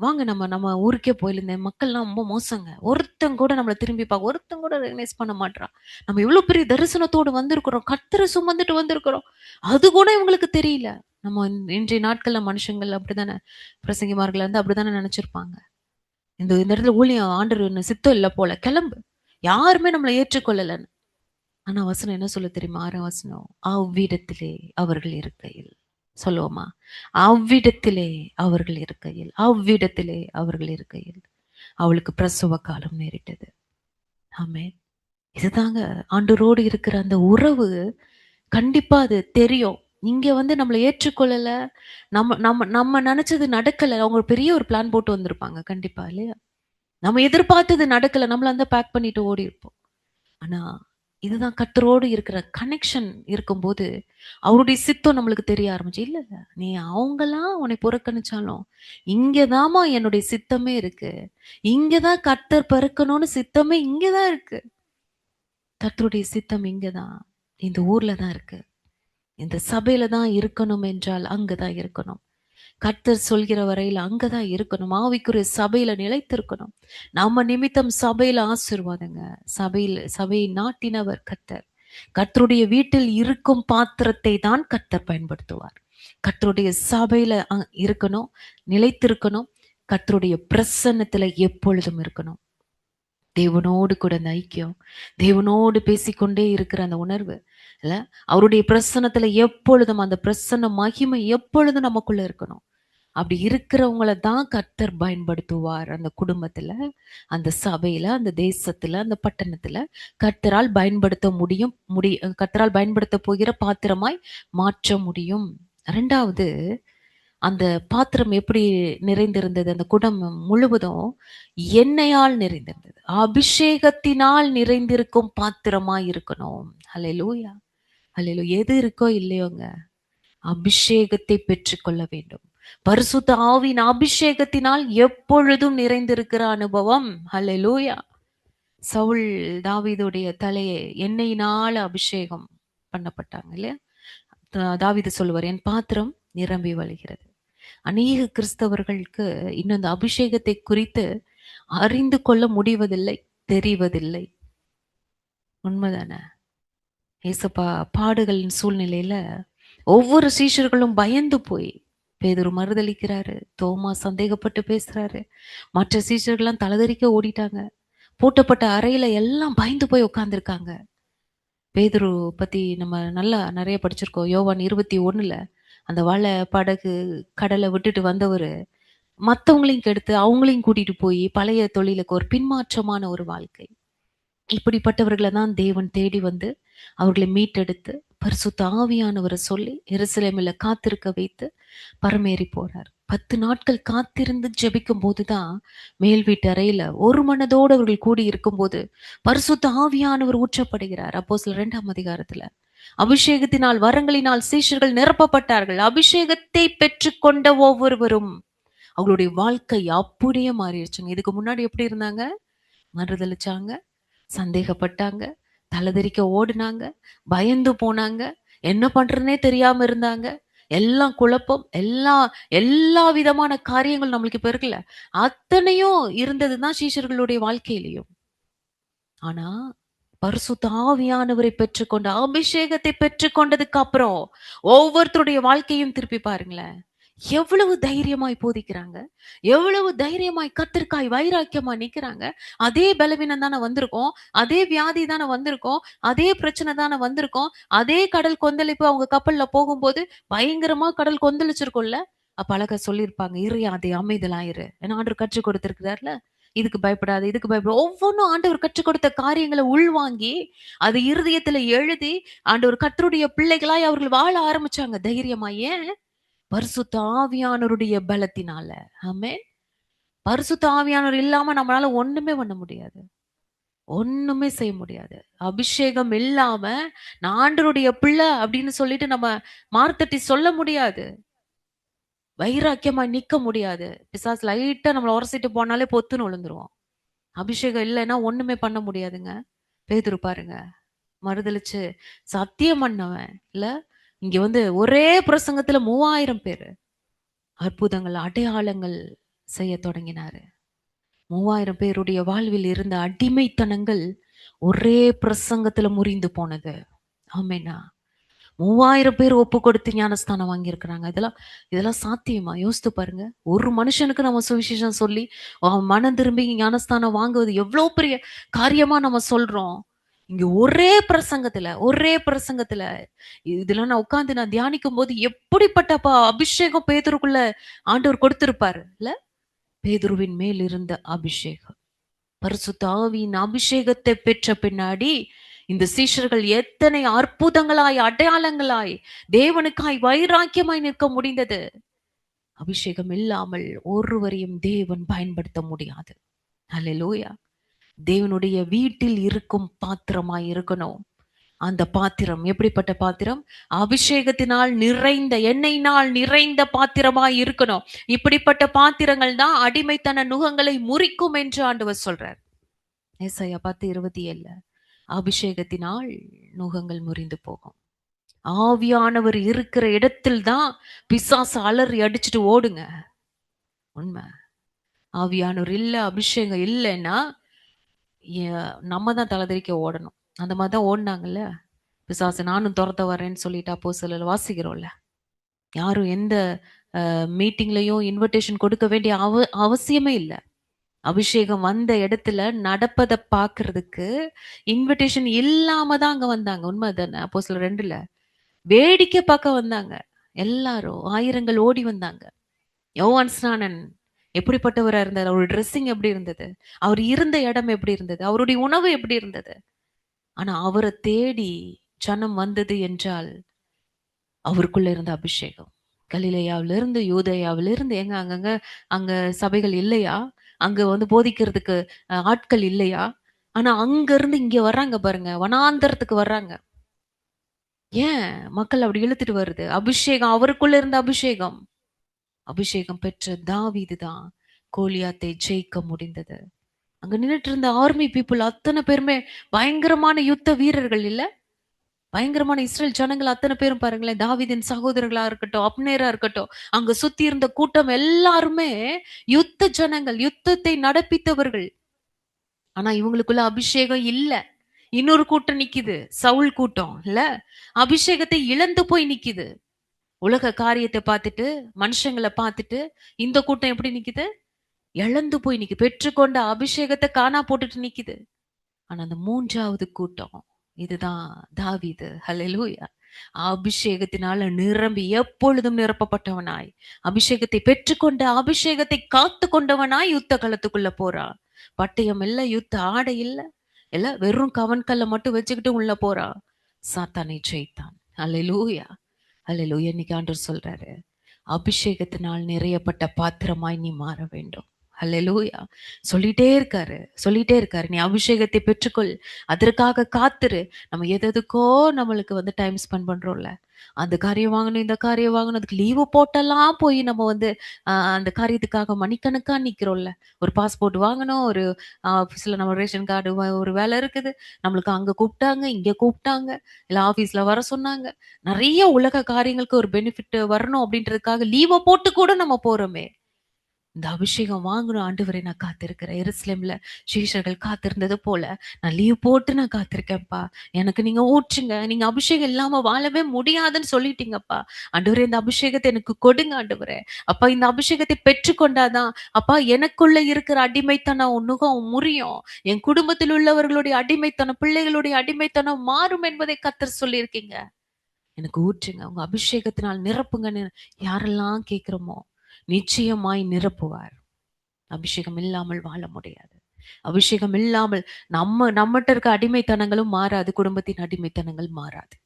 வாங்க நம்ம நம்ம ஊருக்கே போயில, இந்த மக்கள்லாம் ரொம்ப மோசங்க. ஒருத்தன் கூட நம்மள திரும்பி ஒருத்தன் கூட ரெகக்னைஸ் பண்ண மாட்றான். நம்ம இவ்வளவு பெரிய தரிசனத்தோடு வந்திருக்கிறோம், கர்த்தரை சுமந்துட்டு வந்திருக்கிறோம். அது கூட இவங்களுக்கு தெரியல. நம்ம இன்றைய நாட்கள்ல மனுஷங்கள் அப்படித்தானே, பிரசங்கிமார்கள் வந்து அப்படித்தானே நினைச்சிருப்பாங்க. இந்த இந்த இடத்துல ஊழியம் ஆண்டவர் சித்தம் இல்ல போல, கிளம்பு. யாருமே நம்மளை ஏற்றுக்கொள்ளலன்னு. ஆனா வசனம் என்ன சொல்ல தெரியுமா? 6ஆம் வசனம். அவ்விடத்திலே அவர்கள் இருக்கையில். சொல்லுவோமா? அவ்விடத்திலே அவர்கள் இருக்கையில், அவ்விடத்திலே அவர்கள் இருக்கையில் அவளுக்கு பிரசவ காலம் நேரிட்டது. ஆமென். இதுதாங்க ஆண்டவரோடு இருக்கிற அந்த உறவு. கண்டிப்பா அது தெரியும். இங்க வந்து நம்மள ஏற்றுக்கொள்ளல, நம்ம நம்ம நம்ம நினைச்சது நடக்கல. அவங்க பெரிய ஒரு பிளான் போட்டு வந்திருப்பாங்க கண்டிப்பா இல்லையா? நம்ம எதிர்பார்த்தது நடக்கல. நம்மள அந்த பேக் பண்ணிட்டு ஓடி இருப்போம். ஆனா இதுதான் கர்த்தரோடு இருக்கிற கனெக்ஷன் இருக்கும்போது, அவருடைய சித்தம் நம்மளுக்கு தெரிய ஆரம்பிச்சு. இல்ல, இல்ல. நீ அவங்கலாம் உன்னை புறக்கணிச்சாலும், இங்கதாம்மா என்னுடைய சித்தமே இருக்கு. இங்கதான் கர்த்தர் பிறக்கணும்னு சித்தமே இங்கதான் இருக்கு. கர்த்தருடைய சித்தம் இங்கதான். இந்த ஊர்ல தான் இருக்கு. இந்த சபையில தான் இருக்கணும் என்றால் அங்கதான் இருக்கணும். கர்த்தர் சொல்கிற வரையில அங்கதான் இருக்கணும். ஆவிக்குரிய சபையில நிலைத்திருக்கணும். நம்ம நிமித்தம் சபையில ஆசீர்வாதங்க. சபையை நாட்டினவர் கர்த்தர். கர்த்தருடைய வீட்டில் இருக்கும் பாத்திரத்தை தான் கர்த்தர் பயன்படுத்துவார். கர்த்தருடைய சபையில இருக்கணும், நிலைத்திருக்கணும். கர்த்தருடைய பிரசன்னத்துல எப்பொழுதும் இருக்கணும். தேவனோடு கூட அந்த ஐக்கியம், தேவனோடு பேசிக்கொண்டே இருக்கிற அந்த உணர்வு இல்ல, அவருடைய பிரசன்னத்துல எப்பொழுதும் அந்த பிரசன்ன மகிமை எப்பொழுதும் நமக்குள்ள இருக்கணும். அப்படி இருக்கிறவங்கள தான் கர்த்தர் பயன்படுத்துவார். அந்த குடும்பத்துல, அந்த சபையில, அந்த தேசத்துல, அந்த பட்டணத்துல கர்த்தரால் பயன்படுத்த முடியும். கர்த்தரால் பயன்படுத்த போகிற பாத்திரமாய் மாற்ற முடியும். 2வது, அந்த பாத்திரம் எப்படி நிறைந்திருந்தது? அந்த குடும்பம் முழுவதும் எண்ணெயால் நிறைந்திருந்தது. அபிஷேகத்தினால் நிறைந்திருக்கும் பாத்திரமாய் இருக்கணும். ஹல்லேலூயா, ஹல்லேலூயா. எது இருக்கோ இல்லையோங்க, அபிஷேகத்தை பெற்றுக்கொள்ள வேண்டும். பரிசுத்த ஆவியின் அபிஷேகத்தினால் எப்பொழுதும் நிறைந்திருக்கிற அனுபவம். ஹல்லேலூயா. சவுல் தாவீதுடைய தலையை எண்ணெயினால அபிஷேகம் பண்ணப்பட்டாங்க இல்லையா? தாவீது சொல்லுவார், என் பாத்திரம் நிரம்பி வழிகிறது. அநேக கிறிஸ்தவர்களுக்கு இன்னும் அந்த அபிஷேகத்தை குறித்து அறிந்து கொள்ள முடிவதில்லை, தெரிவதில்லை. உண்மைதானே? ஏசப்பா பாடுகளின் சூழ்நிலையில ஒவ்வொரு சீஷர்களும் பயந்து போய், பேதுரு மறுதளிக்கிறாரு, தோமா சந்தேகப்பட்டு பேசுறாரு, மற்ற சீஷர்கள்லாம் தலதறிக்க ஓடிட்டாங்க. பூட்டப்பட்ட அறையில எல்லாம் பயந்து போய் உட்கார்ந்துருக்காங்க. பேதுரு பத்தி நம்ம நல்லா நிறைய படிச்சிருக்கோம். யோவான் 21ல அந்த வலை படகு கடலை விட்டுட்டு வந்தவரு மத்தவங்களையும் கெடுத்து அவங்களையும் கூட்டிட்டு போய் பழைய தொழிலுக்கு ஒரு பின்மாற்றமான ஒரு வாழ்க்கை. இப்படிப்பட்டவர்களை தான் தேவன் தேடி வந்து அவர்களை மீட்டெடுத்து பரிசுத்த ஆவியானவரை சொல்லி எருசலேமில் காத்திருக்க வைத்து பரமேறி போறார். 10 நாட்கள் காத்திருந்து ஜெபிக்கும் போதுதான் மேல் வீட்டு அறையில ஒரு மனதோடு அவர்கள் கூடி இருக்கும்போது பரிசுத்த ஆவியானவர் ஊற்றப்படுகிறார். அப்போஸ்தலர் 2ஆம் அதிகாரத்துல அபிஷேகத்தினால் வரங்களினால் சீஷர்கள் நிரப்பப்பட்டார்கள். அபிஷேகத்தை பெற்றுக்கொண்ட ஒவ்வொருவரும் அவங்களுடைய வாழ்க்கை அப்படியே மாறிடுச்சுங்க. இதுக்கு முன்னாடி எப்படி இருந்தாங்க? மறுதலிச்சாங்க, சந்தேகப்பட்டாங்க, தலதெறிக்க ஓடுனாங்க, பயந்து போனாங்க, என்ன பண்றதுனே தெரியாம இருந்தாங்க. எல்லாம் குழப்பம், எல்லா விதமான காரியங்கள் நம்மளுக்கு இப்ப இருக்குல்ல, அத்தனையும் இருந்ததுதான் சீஷர்களுடைய வாழ்க்கையிலயும். ஆனா பரிசுத்த ஆவியானவரை பெற்றுக்கொண்ட அபிஷேகத்தை பெற்றுக்கொண்டதுக்கு அப்புறம் ஒவ்வொருத்தருடைய வாழ்க்கையும் திருப்பி பாருங்களேன். எவ்வளவு தைரியமாய் போதிக்கிறாங்க, எவ்வளவு தைரியமாய் கர்த்தருக்காய் வைராக்கியமா நிக்கிறாங்க. அதே பலவீனம் தானே வந்திருக்கும், அதே வியாதி தானே வந்திருக்கும், அதே பிரச்சனை தானே வந்திருக்கும், அதே கடல் கொந்தளிப்பு. அவங்க கப்பல்ல போகும்போது பயங்கரமா கடல் கொந்தளிச்சிருக்கும்ல. அப்ப அழகா சொல்லியிருப்பாங்க, இறையாதே அமைதலாயிரு, ஏன்னா ஆண்டவர் கற்றுக் கொடுத்திருக்கிறார்ல. இதுக்கு பயப்படாது, இதுக்கு பயப்பட, ஒவ்வொன்றும் ஆண்டவர் கற்றுக் கொடுத்த காரியங்களை உள்வாங்கி அது இருதயத்துல எழுதி ஆண்டவர் கர்த்தருடைய பிள்ளைகளாய் அவர்கள் வாழ ஆரம்பிச்சாங்க தைரியமா. ஏன்? பரிசுத்த ஆவியானவருடைய பலத்தினால. ஆமென். பரிசுத்த ஆவியானவர் இல்லாம நம்மளால ஒண்ணுமே பண்ண முடியாது, ஒண்ணுமே செய்ய முடியாது. அபிஷேகம் இல்லாம நான் ஆண்டவருடைய பிள்ளை அப்படின்னு சொல்லிட்டு நம்ம மார்த்தட்டி சொல்ல முடியாது, வைராக்கியமா நிக்க முடியாது. பிசாசு லைட்டா நம்மள உரசிட்டு போனாலே பொத்துன்னு விழுந்துருவோம். அபிஷேகம் இல்லைன்னா ஒண்ணுமே பண்ண முடியாதுங்க. பேதுரு பாருங்க, மறுதலிச்சு சத்தியம் பண்ணவன் இல்ல, இங்க வந்து ஒரே பிரசங்கத்துல 3000 பேரு அற்புதங்கள் அடையாளங்கள் செய்ய தொடங்கினாரு. 3000 பேருடைய வாழ்வில் இருந்த அடிமைத்தனங்கள் ஒரே பிரசங்கத்துல முறிந்து போனது. ஆமேனா. 3000 பேர் ஒப்பு கொடுத்து ஞானஸ்தானம் வாங்கியிருக்கிறாங்க. இதெல்லாம் சாத்தியமா? யோசித்து பாருங்க. ஒரு மனுஷனுக்கு நம்ம சுவிசேஷம் சொல்லி அவன் மனம் திரும்பி ஞானஸ்தானம் வாங்குவது எவ்வளவு பெரிய காரியமா நம்ம சொல்றோம். இங்க ஒரே பிரசங்கத்துல இதெல்லாம் நான் உட்கார்ந்து நான் தியானிக்கும் போது எப்படிப்பட்ட அபிஷேகம் பேதுருக்குள்ள ஆண்டவர் கொடுத்திருப்பாரு இல்ல. பேதுருவின் மேல் இருந்த அபிஷேகம், பரிசுத்த ஆவியின் அபிஷேகத்தை பெற்ற பின்னாடி இந்த சீஷர்கள் எத்தனை அற்புதங்களாய் அடையாளங்களாய் தேவனுக்காய் வைராக்கியமாய் நிற்க முடிந்தது. அபிஷேகம் இல்லாமல் ஒருவரையும் தேவன் பயன்படுத்த முடியாது. அல்லேலூயா. தேவனுடைய வீட்டில் இருக்கும் பாத்திரமாய் இருக்கணும். அந்த பாத்திரம் எப்படிப்பட்ட பாத்திரம்? அபிஷேகத்தினால் நிறைந்த, எண்ணெயினால் நிறைந்த பாத்திரமாய் இருக்கணும். இப்படிப்பட்ட பாத்திரங்கள் தான் அடிமைத்தன நுகங்களை முறிக்கும் என்று ஆண்டவர் சொல்றார். ஏசாயா 10:27. அபிஷேகத்தினால் நுகங்கள் முறிந்து போகும். ஆவியானவர் இருக்கிற இடத்தில் தான் பிசாசு அலறி அடிச்சுட்டு ஓடுங்க. உண்மை. ஆவியானவர் இல்ல, அபிஷேகம் இல்லைன்னா நம்ம தான் தலைதறிக்க ஓடணும். அந்த மாதிரி தான் ஓடினாங்கல்ல பிசாசு. நானும் துரத்த வரேன்னு சொல்லிட்டு அப்போஸ்தலர்ல வாசிக்கிறோம்ல. யாரும் எந்த மீட்டிங்லயும் இன்விடேஷன் கொடுக்க வேண்டிய அவசியமே இல்லை. அபிஷேகம் வந்த இடத்துல நடப்பதை பாக்குறதுக்கு இன்விடேஷன் இல்லாம தான் அங்க வந்தாங்க. உண்மை தானே? அப்போஸ்தலர் 2ல வேடிக்கை பார்க்க வந்தாங்க. எல்லாரும் ஆயிரங்கள் ஓடி வந்தாங்க. யோவான் ஸ்நானன் எப்படிப்பட்டவரா இருந்தார்? அவருடைய ட்ரெஸ்ஸிங் எப்படி இருந்தது? அவர் இருந்த இடம் எப்படி இருந்தது? அவருடைய உணவு எப்படி இருந்தது? ஆனா அவரை தேடி ஜனம் வந்தது என்றால் அவருக்குள்ள இருந்த அபிஷேகம். கலிலேயாவிலிருந்து யூதேயாவிலிருந்து எங்க அங்கங்க அங்க சபைகள் இல்லையா? அங்க வந்து போதிக்கிறதுக்கு ஆட்கள் இல்லையா? ஆனா அங்க இருந்து இங்க வர்றாங்க பாருங்க, வனாந்தரத்துக்கு வர்றாங்க. ஏன் மக்கள் அப்படி இழுத்துட்டு வருது? அபிஷேகம், அவருக்குள்ள இருந்த அபிஷேகம். அபிஷேகம் பெற்ற தாவீது தான் கோலியாத்தை ஜெயிக்க முடிந்தது. அங்க நின்னுட்டு இருந்த ஆர்மி பீப்புள் அத்தனை பேருமே பயங்கரமான யுத்த வீரர்கள் இல்ல, பயங்கரமான இஸ்ரேல் ஜனங்கள் அத்தனை பேரும் பாருங்களேன். தாவீதின் சகோதரர்களா இருக்கட்டும், அப்னேரா இருக்கட்டும், அங்க சுத்தி இருந்த கூட்டம் எல்லாருமே யுத்த ஜனங்கள், யுத்தத்தை நடப்பித்தவர்கள். ஆனா இவங்களுக்குள்ள அபிஷேகம் இல்ல. இன்னொரு கூட்டம் நிக்குது, சவுல் கூட்டம் இல்ல, அபிஷேகத்தை இழந்து போய் நிக்குது. உலக காரியத்தை பார்த்துட்டு, மனுஷங்களை பார்த்துட்டு இந்த கூட்டம் எப்படி நிக்குது? இழந்து போய் நிக்குது. பெற்றுக்கொண்ட அபிஷேகத்தை காணா போட்டுட்டு நிக்குது. ஆனா அந்த 3வது கூட்டம் இதுதான் தாவீது. ஹல்லேலூயா. அபிஷேகத்தினால நிரம்பி எப்பொழுதும் நிரப்பப்பட்டவனாய், அபிஷேகத்தை பெற்றுக்கொண்ட அபிஷேகத்தை காத்து கொண்டவனாய் யுத்த களத்துக்குள்ள போறான். பட்டயம் இல்ல, யுத்த ஆடை இல்ல, இல்ல வெறும் கவன்கல்ல மட்டும் வச்சுக்கிட்டு உள்ள போறான். சாத்தானை ஜெயித்தான். ஹல்லேலூயா. ஹல்லேலூயா. இன்னைக்கு ஆண்டவர் சொல்றாரு, அபிஷேகத்தினால் நிறையப்பட்ட பாத்திரமாய் நீ மாற வேண்டும். ஹல்லேலூயா. சொல்லிட்டே இருக்காரு, சொல்லிட்டே இருக்காரு. நீ அபிஷேகத்தை பெற்றுக்கொள். அதற்காக காத்துரு. நம்ம எதுக்கோ நம்மளுக்கு டைம் ஸ்பெண்ட் பண்றோம்ல. அந்த காரியம் வாங்கணும், இந்த காரியம் வாங்கணும். அதுக்கு லீவு போட்டெல்லாம் போய் நம்ம அந்த காரியத்துக்காக மணிக்கணக்கா நிக்கிறோம்ல. ஒரு பாஸ்போர்ட் வாங்கணும், ஒரு ஆஃபீஸ்ல நம்ம ரேஷன் கார்டு ஒரு வேலை இருக்குது. நம்மளுக்கு அங்க கூப்பிட்டாங்க, இங்க கூப்பிட்டாங்க, இல்ல ஆஃபீஸ்ல வர சொன்னாங்க. நெறைய உலக காரியங்களுக்கு ஒரு பெனிஃபிட் வரணும் அப்படின்றதுக்காக லீவ போட்டு கூட நம்ம போறோமே. இந்த அபிஷேகம் வாங்கணும் ஆண்டவரே, நான் காத்திருக்கிறேன். எருசலேம்ல சீஷர்கள் காத்திருந்தது போல நான் லீவ் போட்டு நான் காத்திருக்கேன்ப்பா. எனக்கு நீங்க ஊற்றுங்க. நீங்க அபிஷேகம் இல்லாம வாழவே முடியாதுன்னு சொல்லிட்டீங்கப்பா. ஆண்டவரே, இந்த அபிஷேகத்தை எனக்கு கொடுங்க ஆண்டவரே. அப்பா, இந்த அபிஷேகத்தை பெற்றுக்கொண்டாதான் அப்பா எனக்குள்ள இருக்கிற அடிமைத்தனம் நுகம் முறியும். என் குடும்பத்தில் உள்ளவர்களுடைய அடிமைத்தனம், பிள்ளைகளுடைய அடிமைத்தனம் மாறும் என்பதை கர்த்தர் சொல்லியிருக்கீங்க. எனக்கு ஊற்றுங்க. உங்க அபிஷேகத்தினால் நிரப்புங்கன்னு யாரெல்லாம் கேட்கிறோமோ நிச்சயமாய் நிரப்புவார். அபிஷேகம் இல்லாமல் வாழ முடியாது. அபிஷேகம் இல்லாமல் நம்மட்ட இருக்க அடிமைத்தனங்களும் மாறாது. குடும்பத்தின் அடிமைத்தனங்கள் மாறாது.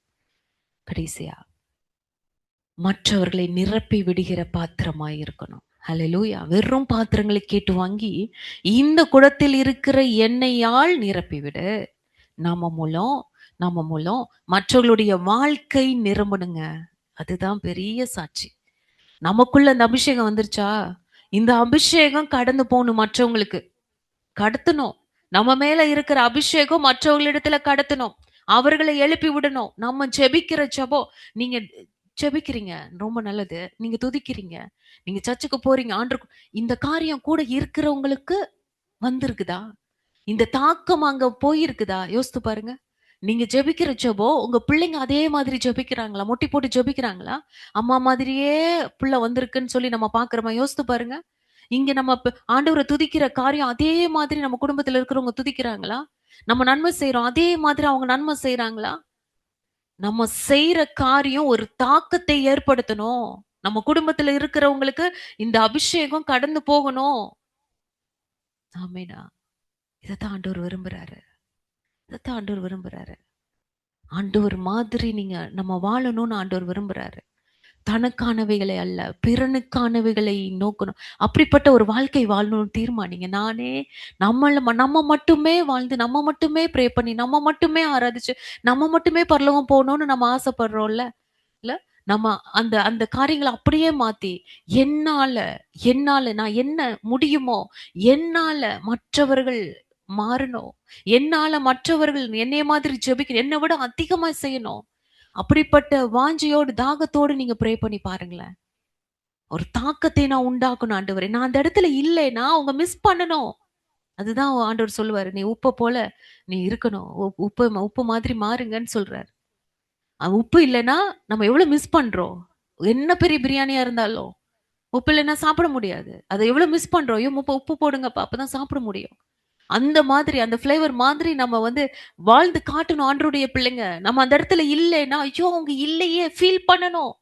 கடைசியா மற்றவர்களை நிரப்பி விடுகிற பாத்திரமாய் இருக்கணும். ஹல்லேலூயா. வெறும் பாத்திரங்களை கேட்டு வாங்கி இந்த குடத்தில் இருக்கிற எண்ணெயால் நிரப்பிவிடு. நாம மூலம் நாம மூலம் மற்றவர்களுடைய வாழ்க்கை நிரம்பணுங்க. அதுதான் பெரிய சாட்சி. நமக்குள்ள அந்த அபிஷேகம் வந்துருச்சா, இந்த அபிஷேகம் கடந்து போகணும், மற்றவங்களுக்கு கடத்தணும். நம்ம மேல இருக்கிற அபிஷேகம் மற்றவங்களிடத்துல கடத்தணும். அவர்களை எழுப்பி விடணும். நம்ம ஜெபிக்கிற ஜெபம், நீங்க ஜெபிக்கிறீங்க ரொம்ப நல்லது. நீங்க துதிக்கிறீங்க, நீங்க சர்ச்சுக்கு போறீங்க, இந்த காரியம் கூட இருக்கிறவங்களுக்கு வந்திருக்குதா? இந்த தாக்கம் அங்க போயிருக்குதா? யோசித்து பாருங்க. நீங்க ஜெபிக்கிற ஜெபம் உங்க பிள்ளைங்க அதே மாதிரி ஜெபிக்கிறாங்களா? முட்டி போட்டு ஜெபிக்கிறாங்களா? அம்மா மாதிரியே புள்ள வந்திருக்குன்னு சொல்லி நம்ம பார்க்கிறோமா? யோசித்து பாருங்க. இங்க நம்ம ஆண்டவரை துதிக்கிற காரியம் அதே மாதிரி நம்ம குடும்பத்துல இருக்கிறவங்க துதிக்கிறாங்களா? நம்ம நன்மை செய்றோம், அதே மாதிரி அவங்க நன்மை செய்றாங்களா? நம்ம செய்யற காரியம் ஒரு தாக்கத்தை ஏற்படுத்தணும். நம்ம குடும்பத்துல இருக்கிறவங்களுக்கு இந்த அபிஷேகம் கடந்து போகணும். ஆமெனா. இதத்தான் ஆண்டவர் விரும்புறாரு. இதத்தான் ஆண்டவர் விரும்புறாரு. ஆண்டவர் மாதிரி நம்ம வாழணும்னு ஆண்டவர் விரும்புறாரு. தனக்கானவைகளை அல்ல, பிறனுக்கானவைகளை நோக்கணும். அப்படிப்பட்ட ஒரு வாழ்க்கை வாழணும்னு தீர்மானிங்க. நம்ம மட்டுமே வாழ்ந்து, நம்ம மட்டுமே ப்ரே பண்ணி, நம்ம மட்டுமே ஆராதிச்சு, நம்ம மட்டுமே பரலோகம் போகணும்னு நம்ம ஆசைப்படுறோம்ல. இல்ல? நம்ம அந்த அந்த காரியங்கள அப்படியே மாத்தி, என்னால என்னால நான் என்ன முடியுமோ, என்னால மற்றவர்கள் மாறணும். என்னால மற்றவர்கள் என்னைய மாதிரி ஜெபிக்கணும். என்ன விட அதிகமா செய்யணும். அப்படிப்பட்ட வாஞ்சையோடு, தாகத்தோடு நீங்க ப்ரே பண்ணி பாருங்களேன். ஒரு தாக்கத்தை நான் உண்டாக்கணும் ஆண்டவரே. நான் அந்த இடத்துல இல்லைன்னா, அவங்க மிஸ் பண்ணணும். அதுதான் ஆண்டவர் சொல்லுவாரு. நீ உப்ப போல நீ இருக்கணும். உப்பு மாதிரி மாறுங்கன்னு சொல்றாரு. உப்பு இல்லன்னா, நம்ம எவ்வளவு மிஸ் பண்றோம். என்ன பெரிய பிரியாணியா இருந்தாலும். உப்பு இல்லன்னா சாப்பிட முடியாது. அத எவ்வளவு மிஸ் பண்றோம். ஐயோ! உப்பு போடுங்கப்பா. அப்பதான் சாப்பிட முடியும். அந்த மாதிரி, அந்த ஃப்ளேவர் மாதிரி நம்ம வாழ்ந்து காட்டணும் ஆண்டவருடைய பிள்ளைங்க. நம்ம அந்த இடத்துல இல்லைன்னா, ஐயோ! அவங்க இல்லையே ஃபீல் பண்ணணும்.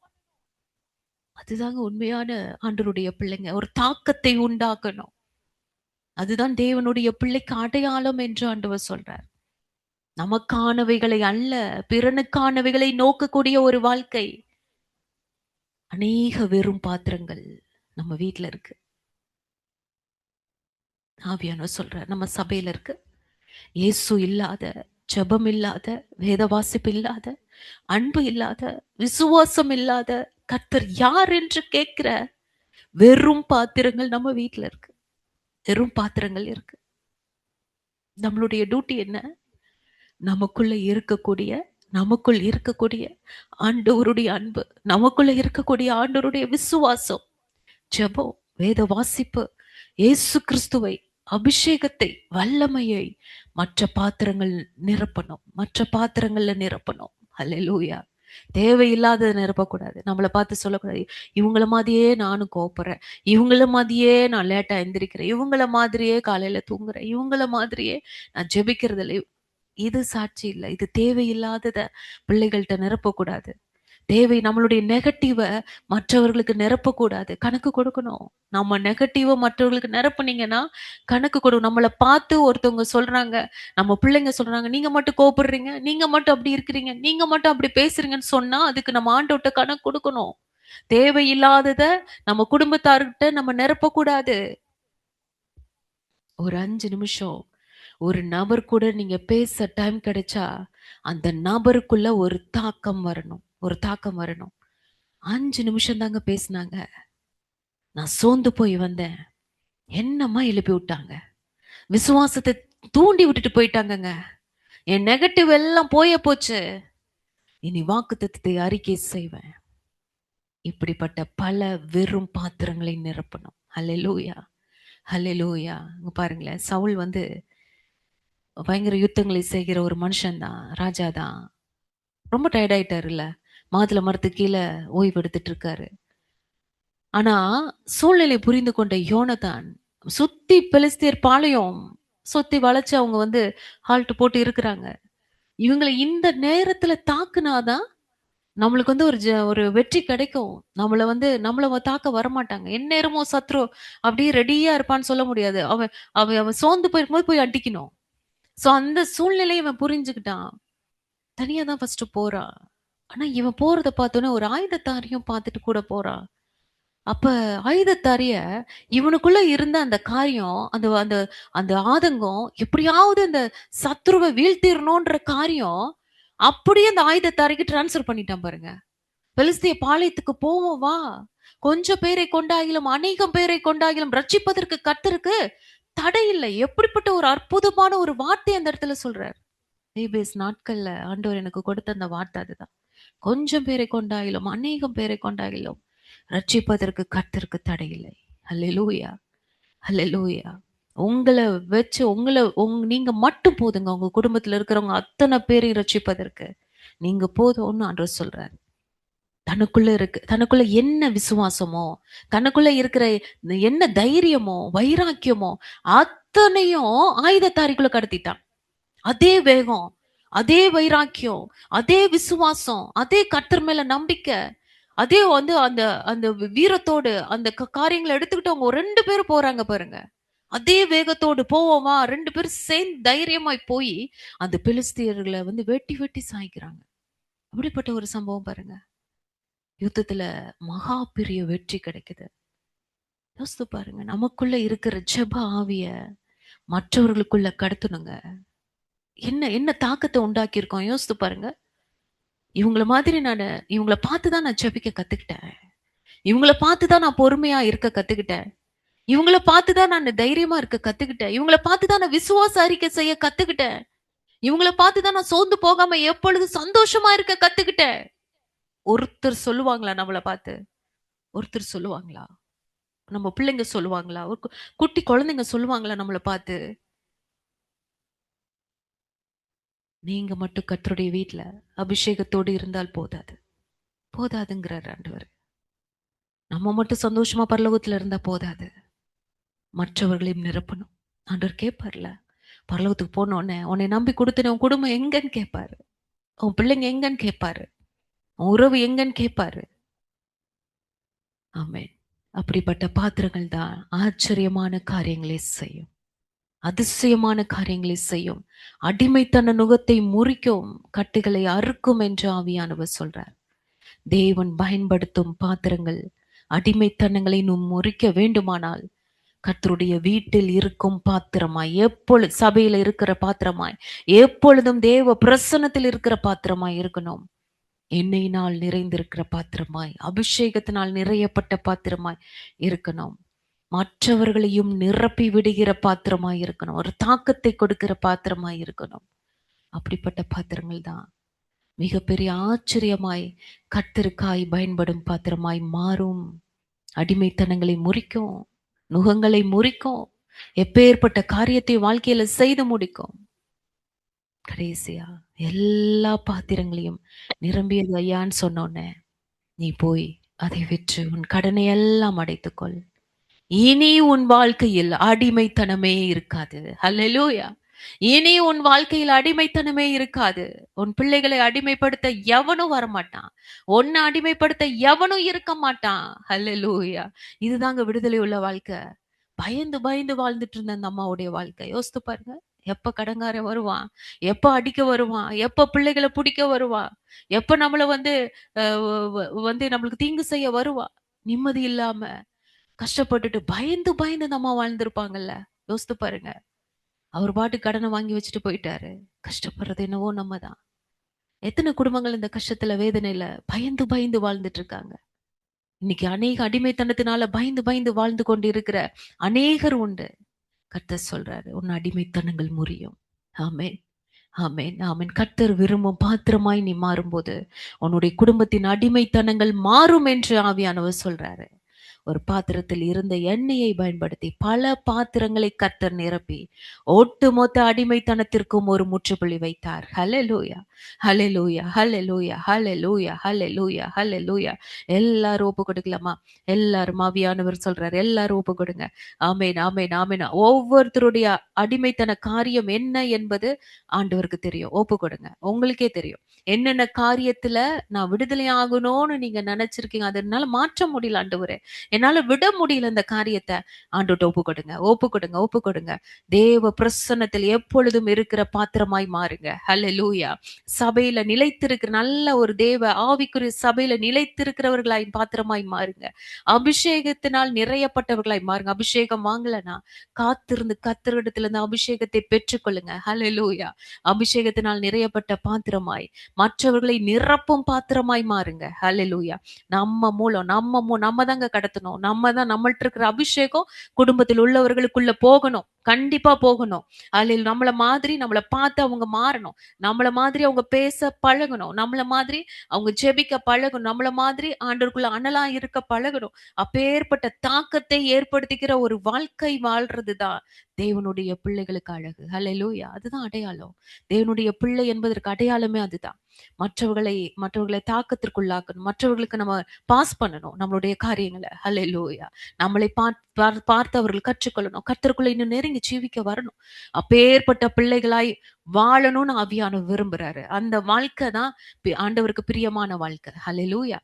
அதுதாங்க உண்மையான ஆண்டவருடைய பிள்ளைங்க. ஒரு தாக்கத்தை உண்டாக்கணும். அதுதான் தேவனுடைய பிள்ளைக்கு அடையாளம் என்று ஆண்டவர் சொல்றார். நமக்கானவைகளை அல்ல, பிறனுக்கானவைகளை நோக்கக்கூடிய ஒரு வாழ்க்கை. அநேக வெறும் பாத்திரங்கள் நம்ம வீட்ல இருக்கு. ஆவியானவர் சொல்றார், நம்ம சபையில இருக்கு. இயேசு இல்லாத, ஜெபம் இல்லாத, வேத வாசிப்பு இல்லாத, அன்பு இல்லாத, விசுவாசம் இல்லாத கர்த்தர் யார் என்று கேட்கிற வெறும் பாத்திரங்கள் நம்ம வீட்ல இருக்கு. வெறும் பாத்திரங்கள் இருக்கு. நம்மளுடைய டியூட்டி என்ன? நமக்குள் இருக்கக்கூடிய ஆண்டவருடைய அன்பு, நமக்குள்ள இருக்கக்கூடிய ஆண்டவருடைய விசுவாசம், ஜெபம், வேத வாசிப்பு, இயேசு கிறிஸ்துவை, அபிஷேகத்தை, வல்லமையை மற்ற பாத்திரங்கள் நிரப்பணும். மற்ற பாத்திரங்கள்ல நிரப்பணும். ஹல்லேலூயா. தேவையில்லாததை நிரப்பக்கூடாது. நம்மளை பார்த்து சொல்லக்கூடாது, இவங்கள மாதிரியே நானும் கோபப்படுறேன், இவங்கள மாதிரியே நான் லேட்டா எந்திரிக்கிறேன், இவங்கள மாதிரியே காலையில தூங்குறேன், இவங்கள மாதிரியே நான் ஜெபிக்கிறது இல்லை. இது சாட்சி இல்லை. இது தேவையில்லாதத பிள்ளைகள்கிட்ட நிரப்பக்கூடாது. நம்மளுடைய நெகட்டிவ மற்றவர்களுக்கு நிரப்பக்கூடாது. கணக்கு கொடுக்கணும். நம்ம நெகட்டிவ மற்றவர்களுக்கு நிரப்புனீங்கன்னா கணக்கு கொடுக்கணும். நம்மளை பார்த்து ஒருத்தவங்க சொல்றாங்க, நம்ம பிள்ளைங்க சொல்றாங்க, நீங்க மட்டும் கோபப்படுறீங்க, நீங்க மட்டும் அப்படி இருக்கிறீங்க, நீங்க மட்டும் அப்படி பேசுறீங்கன்னு சொன்னா அதுக்கு நம்ம ஆண்டவர்ட்ட கணக்கு கொடுக்கணும். தேவையில்லாதத நம்ம குடும்பத்தார்கிட்ட நம்ம நிரப்பக்கூடாது. ஒரு 5 நிமிஷம் ஒரு நபர் கூட நீங்க பேச டைம் கிடைச்சா, அந்த நபருக்குள்ள ஒரு தாக்கம் வரணும். ஒரு தாக்கம் வரணும். 5 நிமிஷம் தாங்க பேசுனாங்க. நான் சோர்ந்து போய் வந்தேன். என்னம்மா எழுப்பி விட்டாங்க. விசுவாசத்த தூண்டி விட்டுட்டு போயிட்டாங்கங்க. என் நெகட்டிவ் எல்லாம் போச்சு. இனி வாக்குத்தத்தத்தை அறிக்கை செய்வேன். இப்படிப்பட்ட பல வெறும் பாத்திரங்களை நிரப்பணும். ஹல்லேலூயா, ஹல்லேலூயா. இங்க பாருங்களேன், சவுல் வந்து பயங்கர யுத்தங்களை செய்கிற ஒரு மனுஷன் தான், ராஜா தான். ரொம்ப டயர்ட் ஆயிட்டாருல்ல, மாதுளை மரத்துக்கு கீழே ஓய்வு எடுத்துட்டு இருக்காரு. ஆனா சூழ்நிலை புரிந்து கொண்ட யோனதான் சுத்தி பெலிஸ்தியர் பாளையம் சுத்தி வளைச்சு அவங்க வந்து ஹால்ட் போட்டு இருக்கிறாங்க. இவங்களை இந்த நேரத்துல தாக்குனாதான் நம்மளுக்கு வந்து ஒரு வெற்றி கிடைக்கும். நம்மள தாக்க வரமாட்டாங்க. எந்நேரமும் சத்ரு அப்படியே ரெடியா இருப்பான்னு சொல்ல முடியாது. அவன் அவன் அவன் சோர்ந்து போயிருக்கும்போது போய் அடிக்கணும். சோ அந்த சூழ்நிலையை இவன் புரிஞ்சுக்கிட்டான். தனியா தான் ஃபர்ஸ்ட் போறான். ஆனா இவன் போறத பார்த்தோன்னே ஒரு ஆயுதத்தாரையும் பார்த்துட்டு கூட போறான். அப்ப ஆயுதத்தாரிய இவனுக்குள்ள இருந்த அந்த காரியம், அந்த அந்த அந்த ஆதங்கம், எப்படியாவது அந்த சத்ருவ வீழ்த்திரணும்ன்ற காரியம், அப்படியே அந்த ஆயுதத்தாரைக்கு டிரான்ஸ்ஃபர் பண்ணிட்டான் பாருங்க. பெலிஸ்திய பாளையத்துக்கு போவோம் வா. கொஞ்சம் பேரை கொண்டாகிலும் அநேகம் பேரை கொண்டாகிலும் ரட்சிப்பதற்கு கர்த்தருக்கு தடை இல்லை. எப்படிப்பட்ட ஒரு அற்புதமான ஒரு வார்த்தை அந்த இடத்துல சொல்றார். ஏபேஸ் நாட்கள்ல ஆண்டவர் எனக்கு கொடுத்த அந்த வார்த்தை அதுதான். கொஞ்சம் பேரை கொண்டாகிலும் அநேகம் பேரை கொண்டாகிலும் ரட்சிப்பதற்கு கர்த்தருக்கு தடை இல்லை. ஹல்லேலூயா, ஹல்லேலூயா. உங்களை வச்சு நீங்க மட்டும் போதுங்க. உங்க குடும்பத்துல இருக்கிறவங்க அத்தனை பேரையும் ரட்சிப்பதற்கு நீங்க போதும்னு ஆண்டவர் சொல்றாரு. தனக்குள்ள என்ன விசுவாசமோ, தனக்குள்ள இருக்கிற என்ன தைரியமோ, வைராக்கியமோ அத்தனையும் ஆயுதத்தாரிக்குள்ள கடத்திட்டான். அதே வேகம், அதே வைராக்கியம், அதே விசுவாசம், அதே கர்த்தர் மேல நம்பிக்கை, அதே வந்து அந்த அந்த வீரத்தோடு அந்த காரியங்களை எடுத்துக்கிட்டு அவங்க 2 பேரும் போறாங்க பாருங்க. அதே வேகத்தோடு போவோமா 2 பேரும் சேர்ந்து தைரியமாய் போய் அந்த பெலிஸ்தியர்களை வந்து வெட்டி வெட்டி சாய்க்கிறாங்க. அப்படிப்பட்ட ஒரு சம்பவம் பாருங்க. யுத்தத்துல மகா பெரிய வெற்றி கிடைக்குது. யோசித்து பாருங்க, நமக்குள்ள இருக்கிற ஜெப ஆவிய மற்றவர்களுக்குள்ள கடத்தணுங்க. என்ன என்ன தாக்கத்தை உண்டாக்கி இருக்கோம் யோசித்து பாருங்க. இவங்கள மாதிரி இவங்கள பார்த்துதான் நான் ஜெபிக்க கத்துக்கிட்டேன். இவங்கள பார்த்துதான் நான் பொறுமையா இருக்க கத்துக்கிட்டேன். இவங்கள பார்த்துதான் நான் தைரியமா இருக்க கத்துக்கிட்டேன். இவங்கள பார்த்துதான் நான் விசுவாச அறிக்கை செய்ய கத்துக்கிட்டேன். இவங்கள பார்த்துதான் நான் சோர்ந்து போகாம எப்பொழுது சந்தோஷமா இருக்க கத்துக்கிட்டேன். ஒருத்தர் சொல்லுவாங்களா நம்மள பார்த்து? ஒருத்தர் சொல்லுவாங்களா? நம்ம பிள்ளைங்க சொல்லுவாங்களா? ஒரு குட்டி குழந்தைங்க சொல்லுவாங்களா நம்மள பார்த்து? நீங்க மட்டும் கர்த்தருடைய வீட்டுல அபிஷேகத்தோடு இருந்தால் போதாது. போதாதுங்கிறார் ஆண்டவர். நம்ம மட்டும் சந்தோஷமா பரலோகத்துல இருந்தா போதாது. மற்றவர்களையும் நிரப்பணும். ஆண்டவர் கேட்பார்ல. பரலோகத்துக்கு போன உடனே உன்னை நம்பி கொடுத்தன உன் குடும்பம் எங்கன்னு கேட்பாரு. உன் பிள்ளைங்க எங்கன்னு கேட்பாரு. உன் உறவு எங்கன்னு கேட்பாரு. ஆமென். அப்படிப்பட்ட பாத்திரங்கள் தான் ஆச்சரியமான காரியங்களை செய்யும். அதிசயமான காரியங்களை செய்யும். அடிமைத்தன நுகத்தை முறிக்கும், கட்டுகளை அறுக்கும் என்று ஆவியானவர் சொல்றார். தேவன் பயன்படுத்தும் பாத்திரங்கள் அடிமைத்தனங்களை முறிக்க வேண்டுமானால் கர்த்தருடைய வீட்டில் இருக்கும் பாத்திரமாய், எப்பொழுது சபையில இருக்கிற பாத்திரமாய், எப்பொழுதும் தேவ பிரசன்னத்தில் இருக்கிற பாத்திரமாய் இருக்கணும். எண்ணெயினால் நிறைந்திருக்கிற பாத்திரமாய், அபிஷேகத்தினால் நிறையப்பட்ட பாத்திரமாய் இருக்கணும். மற்றவர்களையும் நிரப்பி விடுகிற பாத்திரமாய் இருக்கணும். ஒரு தாக்கத்தை கொடுக்கிற பாத்திரமாய் இருக்கணும். அப்படிப்பட்ட பாத்திரங்கள் தான் மிகப்பெரிய ஆச்சரியமாய் கர்த்தருக்காய் பயன்படும் பாத்திரமாய் மாறும். அடிமைத்தனங்களை முறிக்கும், நுகங்களை முறிக்கும், எப்பேற்பட்ட காரியத்தை வாழ்க்கையில செய்து முடிக்கும். கடைசியா எல்லா பாத்திரங்களையும் நிரம்பியது ஐயான்னு சொன்னோன்னே, நீ போய் அதை விற்று உன் கடனை எல்லாம் அடைத்துக்கொள். இனி உன் வாழ்க்கையில் அடிமைத்தனமே இருக்காது. ஹல்லேலூயா. இனி உன் வாழ்க்கையில் அடிமைத்தனமே இருக்காது. உன் பிள்ளைகளை அடிமைப்படுத்த எவனும் வரமாட்டான். உன்னை அடிமைப்படுத்த எவனும் இருக்க மாட்டான். ஹல்லேலூயா. இதுதாங்க விடுதலை உள்ள வாழ்க்கை. பயந்து பயந்து வாழ்ந்துட்டு இருந்த அந்த அம்மாவுடைய வாழ்க்கை யோசித்து பாருங்க. எப்ப கடங்காரன் வருவான், எப்ப அடிக்க வருவான், எப்ப பிள்ளைகளை பிடிக்க வருவான், எப்ப நம்மள வந்து வந்து நம்மளுக்கு தீங்கு செய்ய வருவான். நிம்மதி இல்லாம கஷ்டப்பட்டுட்டு பயந்து பயந்து நம்ம வாழ்ந்திருப்பாங்கல்ல. யோசித்து பாருங்க. அவர் பாட்டு கடனை வாங்கி வச்சுட்டு போயிட்டாரு. கஷ்டப்படுறது என்னவோ நம்ம தான். எத்தனை குடும்பங்கள் இந்த கஷ்டத்துல வேதனையில பயந்து பயந்து வாழ்ந்துட்டு இருக்காங்க. இன்னைக்கு அநேக அடிமைத்தனத்தினால பயந்து பயந்து வாழ்ந்து கொண்டு இருக்கிற அநேகர் உண்டு. கர்த்தர் சொல்றாரு, உன் அடிமைத்தனங்கள் முறியும். ஆமென், ஆமென், ஆமென். கர்த்தர் விரும்பும் பாத்திரமாய் நீ மாறும்போது உன்னுடைய குடும்பத்தின் அடிமைத்தனங்கள் மாறும் என்று ஆவியானவர் சொல்றாரு. ஒரு பாத்திரத்தில் இருந்த எண்ணெயை பயன்படுத்தி பல பாத்திரங்களை கர்த்தர் நிரப்பி ஒட்டுமொத்த அடிமைத்தனத்திற்கும் ஒரு முற்றுப்புள்ளி வைத்தார். ஹல்லேலூயா, ஹல்லேலூயா, ஹல்லேலூயா, ஹல்லேலூயா, ஹல்லேலூயா, ஹல்லேலூயா. எல்லாரும் ஒப்பு கொடுக்கலாமா? எல்லாரும் ஆவியானவர் சொல்றாரு, எல்லாரும் ஒப்பு கொடுங்க. ஆமென், ஆமென், ஆமென். ஒவ்வொருத்தருடைய அடிமைத்தன காரியம் என்ன என்பது ஆண்டவருக்கு தெரியும். ஒப்பு கொடுங்க. உங்களுக்கே தெரியும். என்னென்ன காரியத்துல நான் விடுதலை ஆகணும்னு நீங்க நினைச்சிருக்கீங்க, அதனால மாற்ற முடியல ஆண்டவரே, என்னால விட முடியல இந்த காரியத்தை. ஆண்டவர்ட்ட ஒப்பு கொடுங்க, ஒப்பு கொடுங்க, ஒப்பு கொடுங்க. தேவ பிரசன்னத்தில் எப்பொழுதும் இருக்கிற பாத்திரமாய் மாறுங்க. ஹல்லேலூயா. சபையில நிலைத்திருக்கிற நல்ல ஒரு தேவ ஆவிக்குரிய சபையில நிலைத்திருக்கிறவர்களாய் பாத்திரமாய் மாறுங்க. அபிஷேகத்தினால் நிறையப்பட்டவர்களாய் மாறுங்க. அபிஷேகம் வாங்கலனா காத்திருந்து கர்த்தரிடத்துல இருந்து அபிஷேகத்தை பெற்றுக்கொள்ளுங்க. ஹல்லேலூயா. அபிஷேகத்தினால் நிறையப்பட்ட பாத்திரமாய் மற்றவர்களை நிரப்பும் பாத்திரமாய் மாறுங்க. ஹல்லேலூயா. நம்ம தாங்க கடத்தணும். நம்ம தான் நம்மள்ட்ட இருக்கிற அபிஷேகம் குடும்பத்தில் உள்ளவர்களுக்குள்ள போகணும். கண்டிப்பா போகணும். அதில் நம்மள பார்த்து அவங்க மாறணும். நம்மள மாதிரி அவங்க பேச பழகணும். நம்மள மாதிரி அவங்க ஜெபிக்க பழகணும். நம்மள மாதிரி ஆண்டவருக்குள்ள அனலா இருக்க பழகணும். அப்பேற்பட்ட தாக்கத்தை ஏற்படுத்திக்கிற ஒரு வாழ்க்கை வாழ்றதுதான் தேவனுடைய பிள்ளைகளுக்கு அழகு. ஹல்லேலூயா. அதுதான் அடையாளம். தேவனுடைய பிள்ளை என்பதற்கு அடையாளமே அதுதான். மற்றவர்களை தாக்கத்திற்குள்ளாக்கணும். மற்றவர்களுக்கு நம்ம பாஸ் பண்ணணும் நம்மளுடைய காரியங்களை. ஹல்லேலூயா. நம்மளை பார்த்து அவர்கள் கற்றுக்கொள்ளணும். கர்த்தருக்குள்ள இன்னும் நெருங்கி ஜீவிக்க வரணும். அப்பேற்பட்ட பிள்ளைகளாய் வாழணும்னு ஆவியானவர் விரும்புறாரு. அந்த வாழ்க்கை தான் ஆண்டவருக்கு பிரியமான வாழ்க்கை. ஹல்லேலூயா.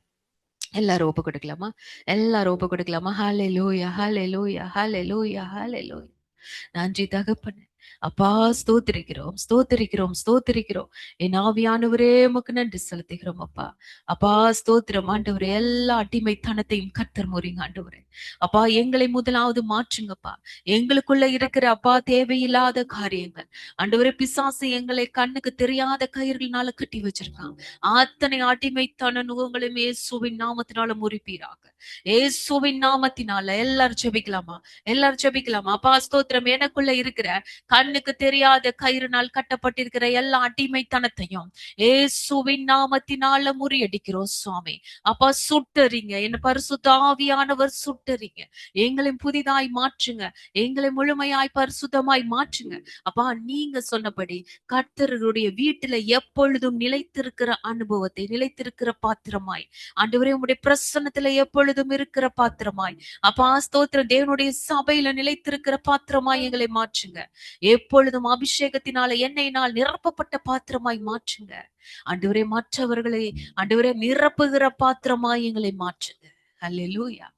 எல்லாரும் ஒப்பு கொடுக்கலாமா? எல்லாரும் ஒப்பு கொடுக்கலாமா? ஹல்லேலூயா, ஹல்லேலூயா, ஹல்லேலூயா, ஹல்லேலூயா. நன்றி தகப்பனே. அப்பா ஸ்தோத்திரிக்கிறோம், ஸ்தோத்திரிக்கிறோம், ஸ்தோத்திரிக்கிறோம். என் ஆவியானவரே உமக்கு நன்றி செலுத்துகிறோம் அப்பா. அப்பா ஸ்தோத்திரம் ஆண்டவரே. எல்லா அடிமைத்தனத்தையும் கர்த்தர் முறிங்க ஆண்டவரே. அப்பா எங்களை முதலாவது மாற்றுங்கப்பா. எங்களுக்குள்ள இருக்கிற அப்பா தேவையில்லாத காரியங்கள் ஆண்டவரே, பிசாசு எங்களை கண்ணுக்கு தெரியாத கயிறுகளால கட்டி வச்சிருக்காங்க. அத்தனை அடிமைத்தன நுகங்களையும் இயேசுவின் நாமத்தினால முறிப்பீராக. இயேசுவின் நாமத்தினால எல்லாரும் ஜெபிக்கலாமா? எல்லாரும் ஜெபிக்கலாமா? அப்பா ஸ்தோத்திரம். எனக்குள்ள இருக்கிற கண்ணுக்கு தெரியாத கயிறுனால் கட்டப்பட்டிருக்கிற எல்லா அடிமைத்தனத்தையும் இயேசுவின் நாமத்தினால முறியடிக்கிறோம் சுவாமி. அப்பா சுட்டறிங்க. என்ன பரிசுத்த ஆவியானவர் சுட்டறிங்க. எங்களை புதிதாய் மாற்றுங்க. எங்களை முழுமையாய் பரிசுத்தமாய் மாற்றுங்க. அப்பா நீங்க சொன்னபடி கர்த்தருடைய வீட்டுல எப்பொழுதும் நிலைத்திருக்கிற அனுபவத்தை, நிலைத்திருக்கிற பாத்திரமாய் ஆண்டவரே, உம்முடைய பிரசன்னத்துல எப்பொழுதும் இருக்கிற பாத்திரமாய் அப்பா ஸ்தோத்திரம். தேவனுடைய சபையில நிலைத்திருக்கிற பாத்திரமாய் எங்களை மாற்றுங்க. எப்பொழுதும் அபிஷேகத்தினால எண்ணெயினால் நிரப்பப்பட்ட பாத்திரமாய் மாற்றுங்க. ஆண்டவரே, மற்றவர்களை ஆண்டவரே நிரப்புகிற பாத்திரமாய் எங்களை மாற்றுங்க. அல்லேலூயா.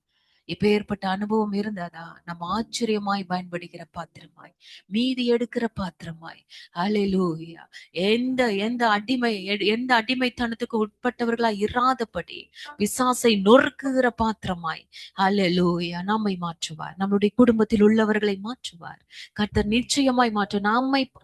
இப்பேற்பட்ட அனுபவம் இருந்தாதா நம்ம ஆச்சரியமாய் பயன்படுகிற பாத்திரமாய், மீதி எடுக்கிற பாத்திரமாய். ஹல்லேலூயா. எந்த எந்த அடிமைத்தனத்துக்கு உட்பட்டவர்களா இராதபடி பிசாசை நொறுக்குகிற பாத்திரமாய் ஹல்லேலூயா நம்மை மாற்றுவார். நம்முடைய குடும்பத்தில் உள்ளவர்களை மாற்றுவார். கர்த்தர் நிச்சயமாய் மாற்று.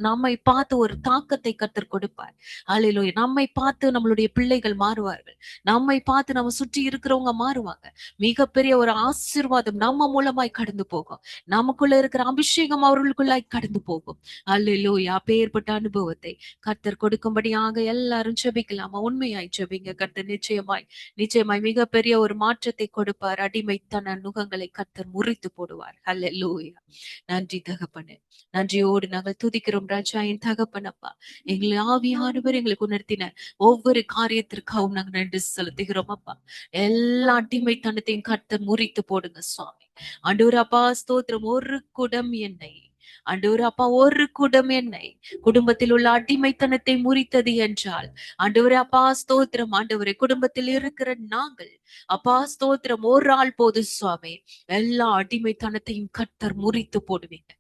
நம்மை பார்த்து ஒரு தாக்கத்தை கர்த்தர் கொடுப்பார். ஹல்லேலூயா. நம்மை பார்த்து நம்மளுடைய பிள்ளைகள் மாறுவார்கள். நம்மை பார்த்து நம்ம சுற்றி இருக்கிறவங்க மாறுவாங்க. மிகப்பெரிய ஒரு ஆசீர்வாதம் நம்ம மூலமாய் கடந்து போகும். நமக்குள்ள இருக்கிற அபிஷேகம் அவர்களுக்குள்ளாய் கடந்து போகும். அல்லேலூயா. அப்பேற்பட்ட அனுபவத்தை கர்த்தர் கொடுக்கும்படியாக எல்லாரும் ஜெபிக்கலாமா? உண்மையாய் ஜெபிங்க. கர்த்தர் நிச்சயமாய் நிச்சயமாய் மிகப்பெரிய ஒரு மாற்றத்தை கொடுப்பார். அடிமைத்தன நுகங்களை கர்த்தர் முறித்து போடுவார். அல்லேலூயா. நன்றி தகப்பனே. நன்றியோடு நாங்கள் துதிக்கிறோம் ராஜா. என் தகப்பனப்பா, எங்களை ஆவியானவர் எங்களுக்கு உணர்த்தின ஒவ்வொரு காரியத்திற்காகவும் நாங்கள் நன்றி செலுத்துகிறோம் அப்பா. எல்லா அடிமைத்தனத்தையும் கர்த்தர் முறித்து போடுங்க சுவாமி. ஆண்டவரே அப்பா ஸ்தோத்திரம். ஒரு குடம் எண்ணெய் ஆண்டவரே அப்பா, ஒரு குடம் எண்ணெய் குடும்பத்தில் உள்ள அடிமைத்தனத்தை முறித்தது என்றால் ஆண்டவரே அப்பா ஸ்தோத்திரம். ஆண்டவரே, குடும்பத்தில் இருக்கிற நாங்கள் அப்பா ஸ்தோத்திரம் ஒரு ஆள் போது சுவாமி, எல்லா அடிமைத்தனத்தையும் கர்த்தர் முறித்து போடுவீங்க.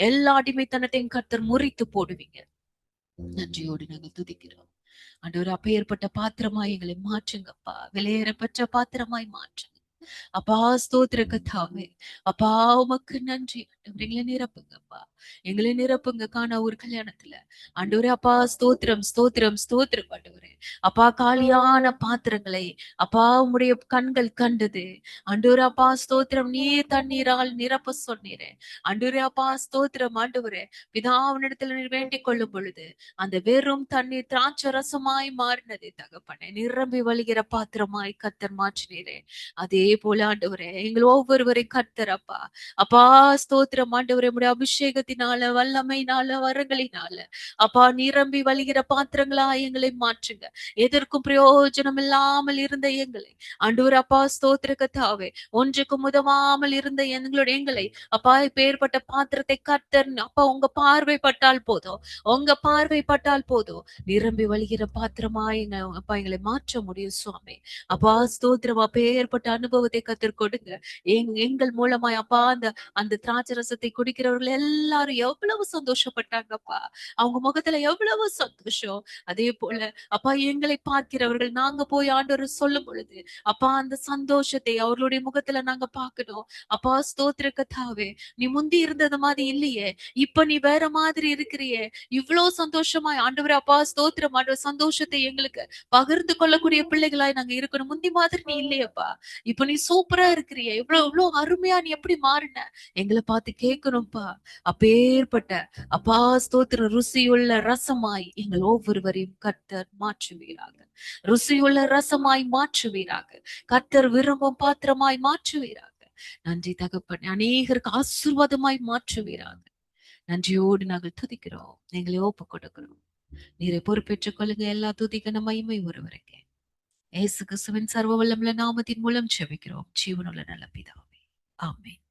எல்லா அடிமைத்தனத்தையும் கர்த்தர் முறித்து போடுவீங்க. நன்றியோடு நாங்கள் துதிக்கிறோம். ஆண்டவரே, அப்பேற்பட்ட பாத்திரமாய் எங்களை மாற்றுங்கப்பா. விலையேறப்பெற்ற பாத்திரமாய் மாற்றுங்க. அப்பா, ஸ்தோத்திர கர்த்தாவே. அப்பா, உமக்கு நன்றி ஆண்டவரே. எங்களை நிரப்புங்கப்பா. எங்களை நிரப்புங்க காணா ஒரு கல்யாணத்துல. ஆண்டவரே அப்பா, ஸ்தோத்திரம் ஸ்தோத்திரம் ஸ்தோத்திரம் ஆண்டவரே. அப்பா, காலியான பாத்திரங்களை அப்பா உம்முடைய கண்கள் கண்டது. ஆண்டவரே அப்பா, ஸ்தோத்திரம், நீர் தண்ணீரால் நிரப்ப சொன்னீரே. ஆண்டவரே அப்பா, ஸ்தோத்திரம் ஆண்டவரே. பிதாவினிடத்தில் நீர் வேண்டிக் கொள்ளும் பொழுது அந்த வெறும் தண்ணீர் திராட்சை ரசமாய் மாறினதே தகப்பனே. நிரம்பி வழிகிற பாத்திரமாய் கர்த்தர் மாற்றினீரே. அதே போல ஆண்டவரே, எங்கள் ஒவ்வொருவரை கர்த்தர் அப்பா. அப்பா, ஸ்தோத்திரம் ஆண்டவரே. உம்முடைய அபிஷேகத்தினால, வல்லமையினால, வரங்களினால அப்பா நிரம்பி வழிகிற பாத்திரங்களா எங்களை மாற்றுங்க. எதற்கும் பிரயோஜனம் இல்லாமல் இருந்த எங்களை ஆண்டவர் அப்பா, ஸ்தோத்திர கர்த்தாவே, ஒன்றுக்கும் உதவாமல் இருந்த எங்களை அப்பா, இப்பேற்பட்ட பாத்திரத்தை கர்த்தர் அப்பா உங்க பார்வைப்பட்டால் போதும். உங்க பார்வைப்பட்டால் போதும். நிரம்பி வழிகிற பாத்திரமா அப்பா எங்களை மாற்ற முடியும் சுவாமி. அப்பா, ஸ்தோத்திரம், அப்பேற்பட்ட அனுபவத்தை கர்த்தர் கொடுங்க. எங்கள் மூலமாய் அப்பா அந்த அந்த திராட்சை ரசத்தை குடிக்கிறவர்கள் எல்லாரும் எவ்வளவு சந்தோஷப்பட்டாங்கப்பா. அவங்க முகத்துல எவ்வளவு சந்தோஷம். அதே போல அப்பா, எங்களை பார்க்கிறவர்கள் நாங்க போய் ஆண்டவர் சொல்லும் பொழுது அப்பா அந்த சந்தோஷத்தை அவர்களுடைய முகத்துல நாங்க பார்க்கணும். அப்பா, ஸ்தோத்திர கர்த்தாவே, நீ முந்தி இருந்தது மாதிரி இல்லையே, இப்ப நீ வேற மாதிரி இருக்கிறியே. இவ்வளவு சந்தோஷமாய் ஆண்டவரே அப்பா, ஸ்தோத்திரம் ஆண்டவர், சந்தோஷத்தை எங்களுக்கு பகிர்ந்து கொள்ளக்கூடிய பிள்ளைகளாய் நாங்க இருக்கணும். முந்தி மாதிரி நீ இல்லையப்பா. இப்ப நீ சூப்பரா இருக்கிறியே, இவ்வளவு இவ்வளவு அருமையா நீ எப்படி மாறின எங்களை பார்த்து கேட்கணும்ப்பா. அப்பேற்பட்ட அப்பா, ஸ்தோத்திர, ருசியுள்ள ரசமாய் எங்கள் ஒவ்வொருவரையும் கர்த்தர் மாற்றுவீராக. ருசியுள்ள ரசமாய் மாற்றுவீராக. கர்த்தர் விரும்பும் பாத்திரமாய் மாற்றுவீராக. நன்றி தகப்பனே. அநேகருக்கு ஆசீர்வாதமாய் மாற்றுவீராக. நன்றியோடு நாங்கள் துதிக்கிறோம். எங்களை ஒப்பு கொடுக்கிறோம். நீரை பொறுப்பேற்றுக் கொள்ளுங்க. எல்லா துதிக்க மகிமை ஒருவருக்கே. இயேசு கிறிஸ்துவின் சர்வ வல்லமுள்ள நாமத்தின் மூலம் ஜெபிக்கிறோம். ஜீவனுள்ள நல்ல பிதாவே. ஆமென்.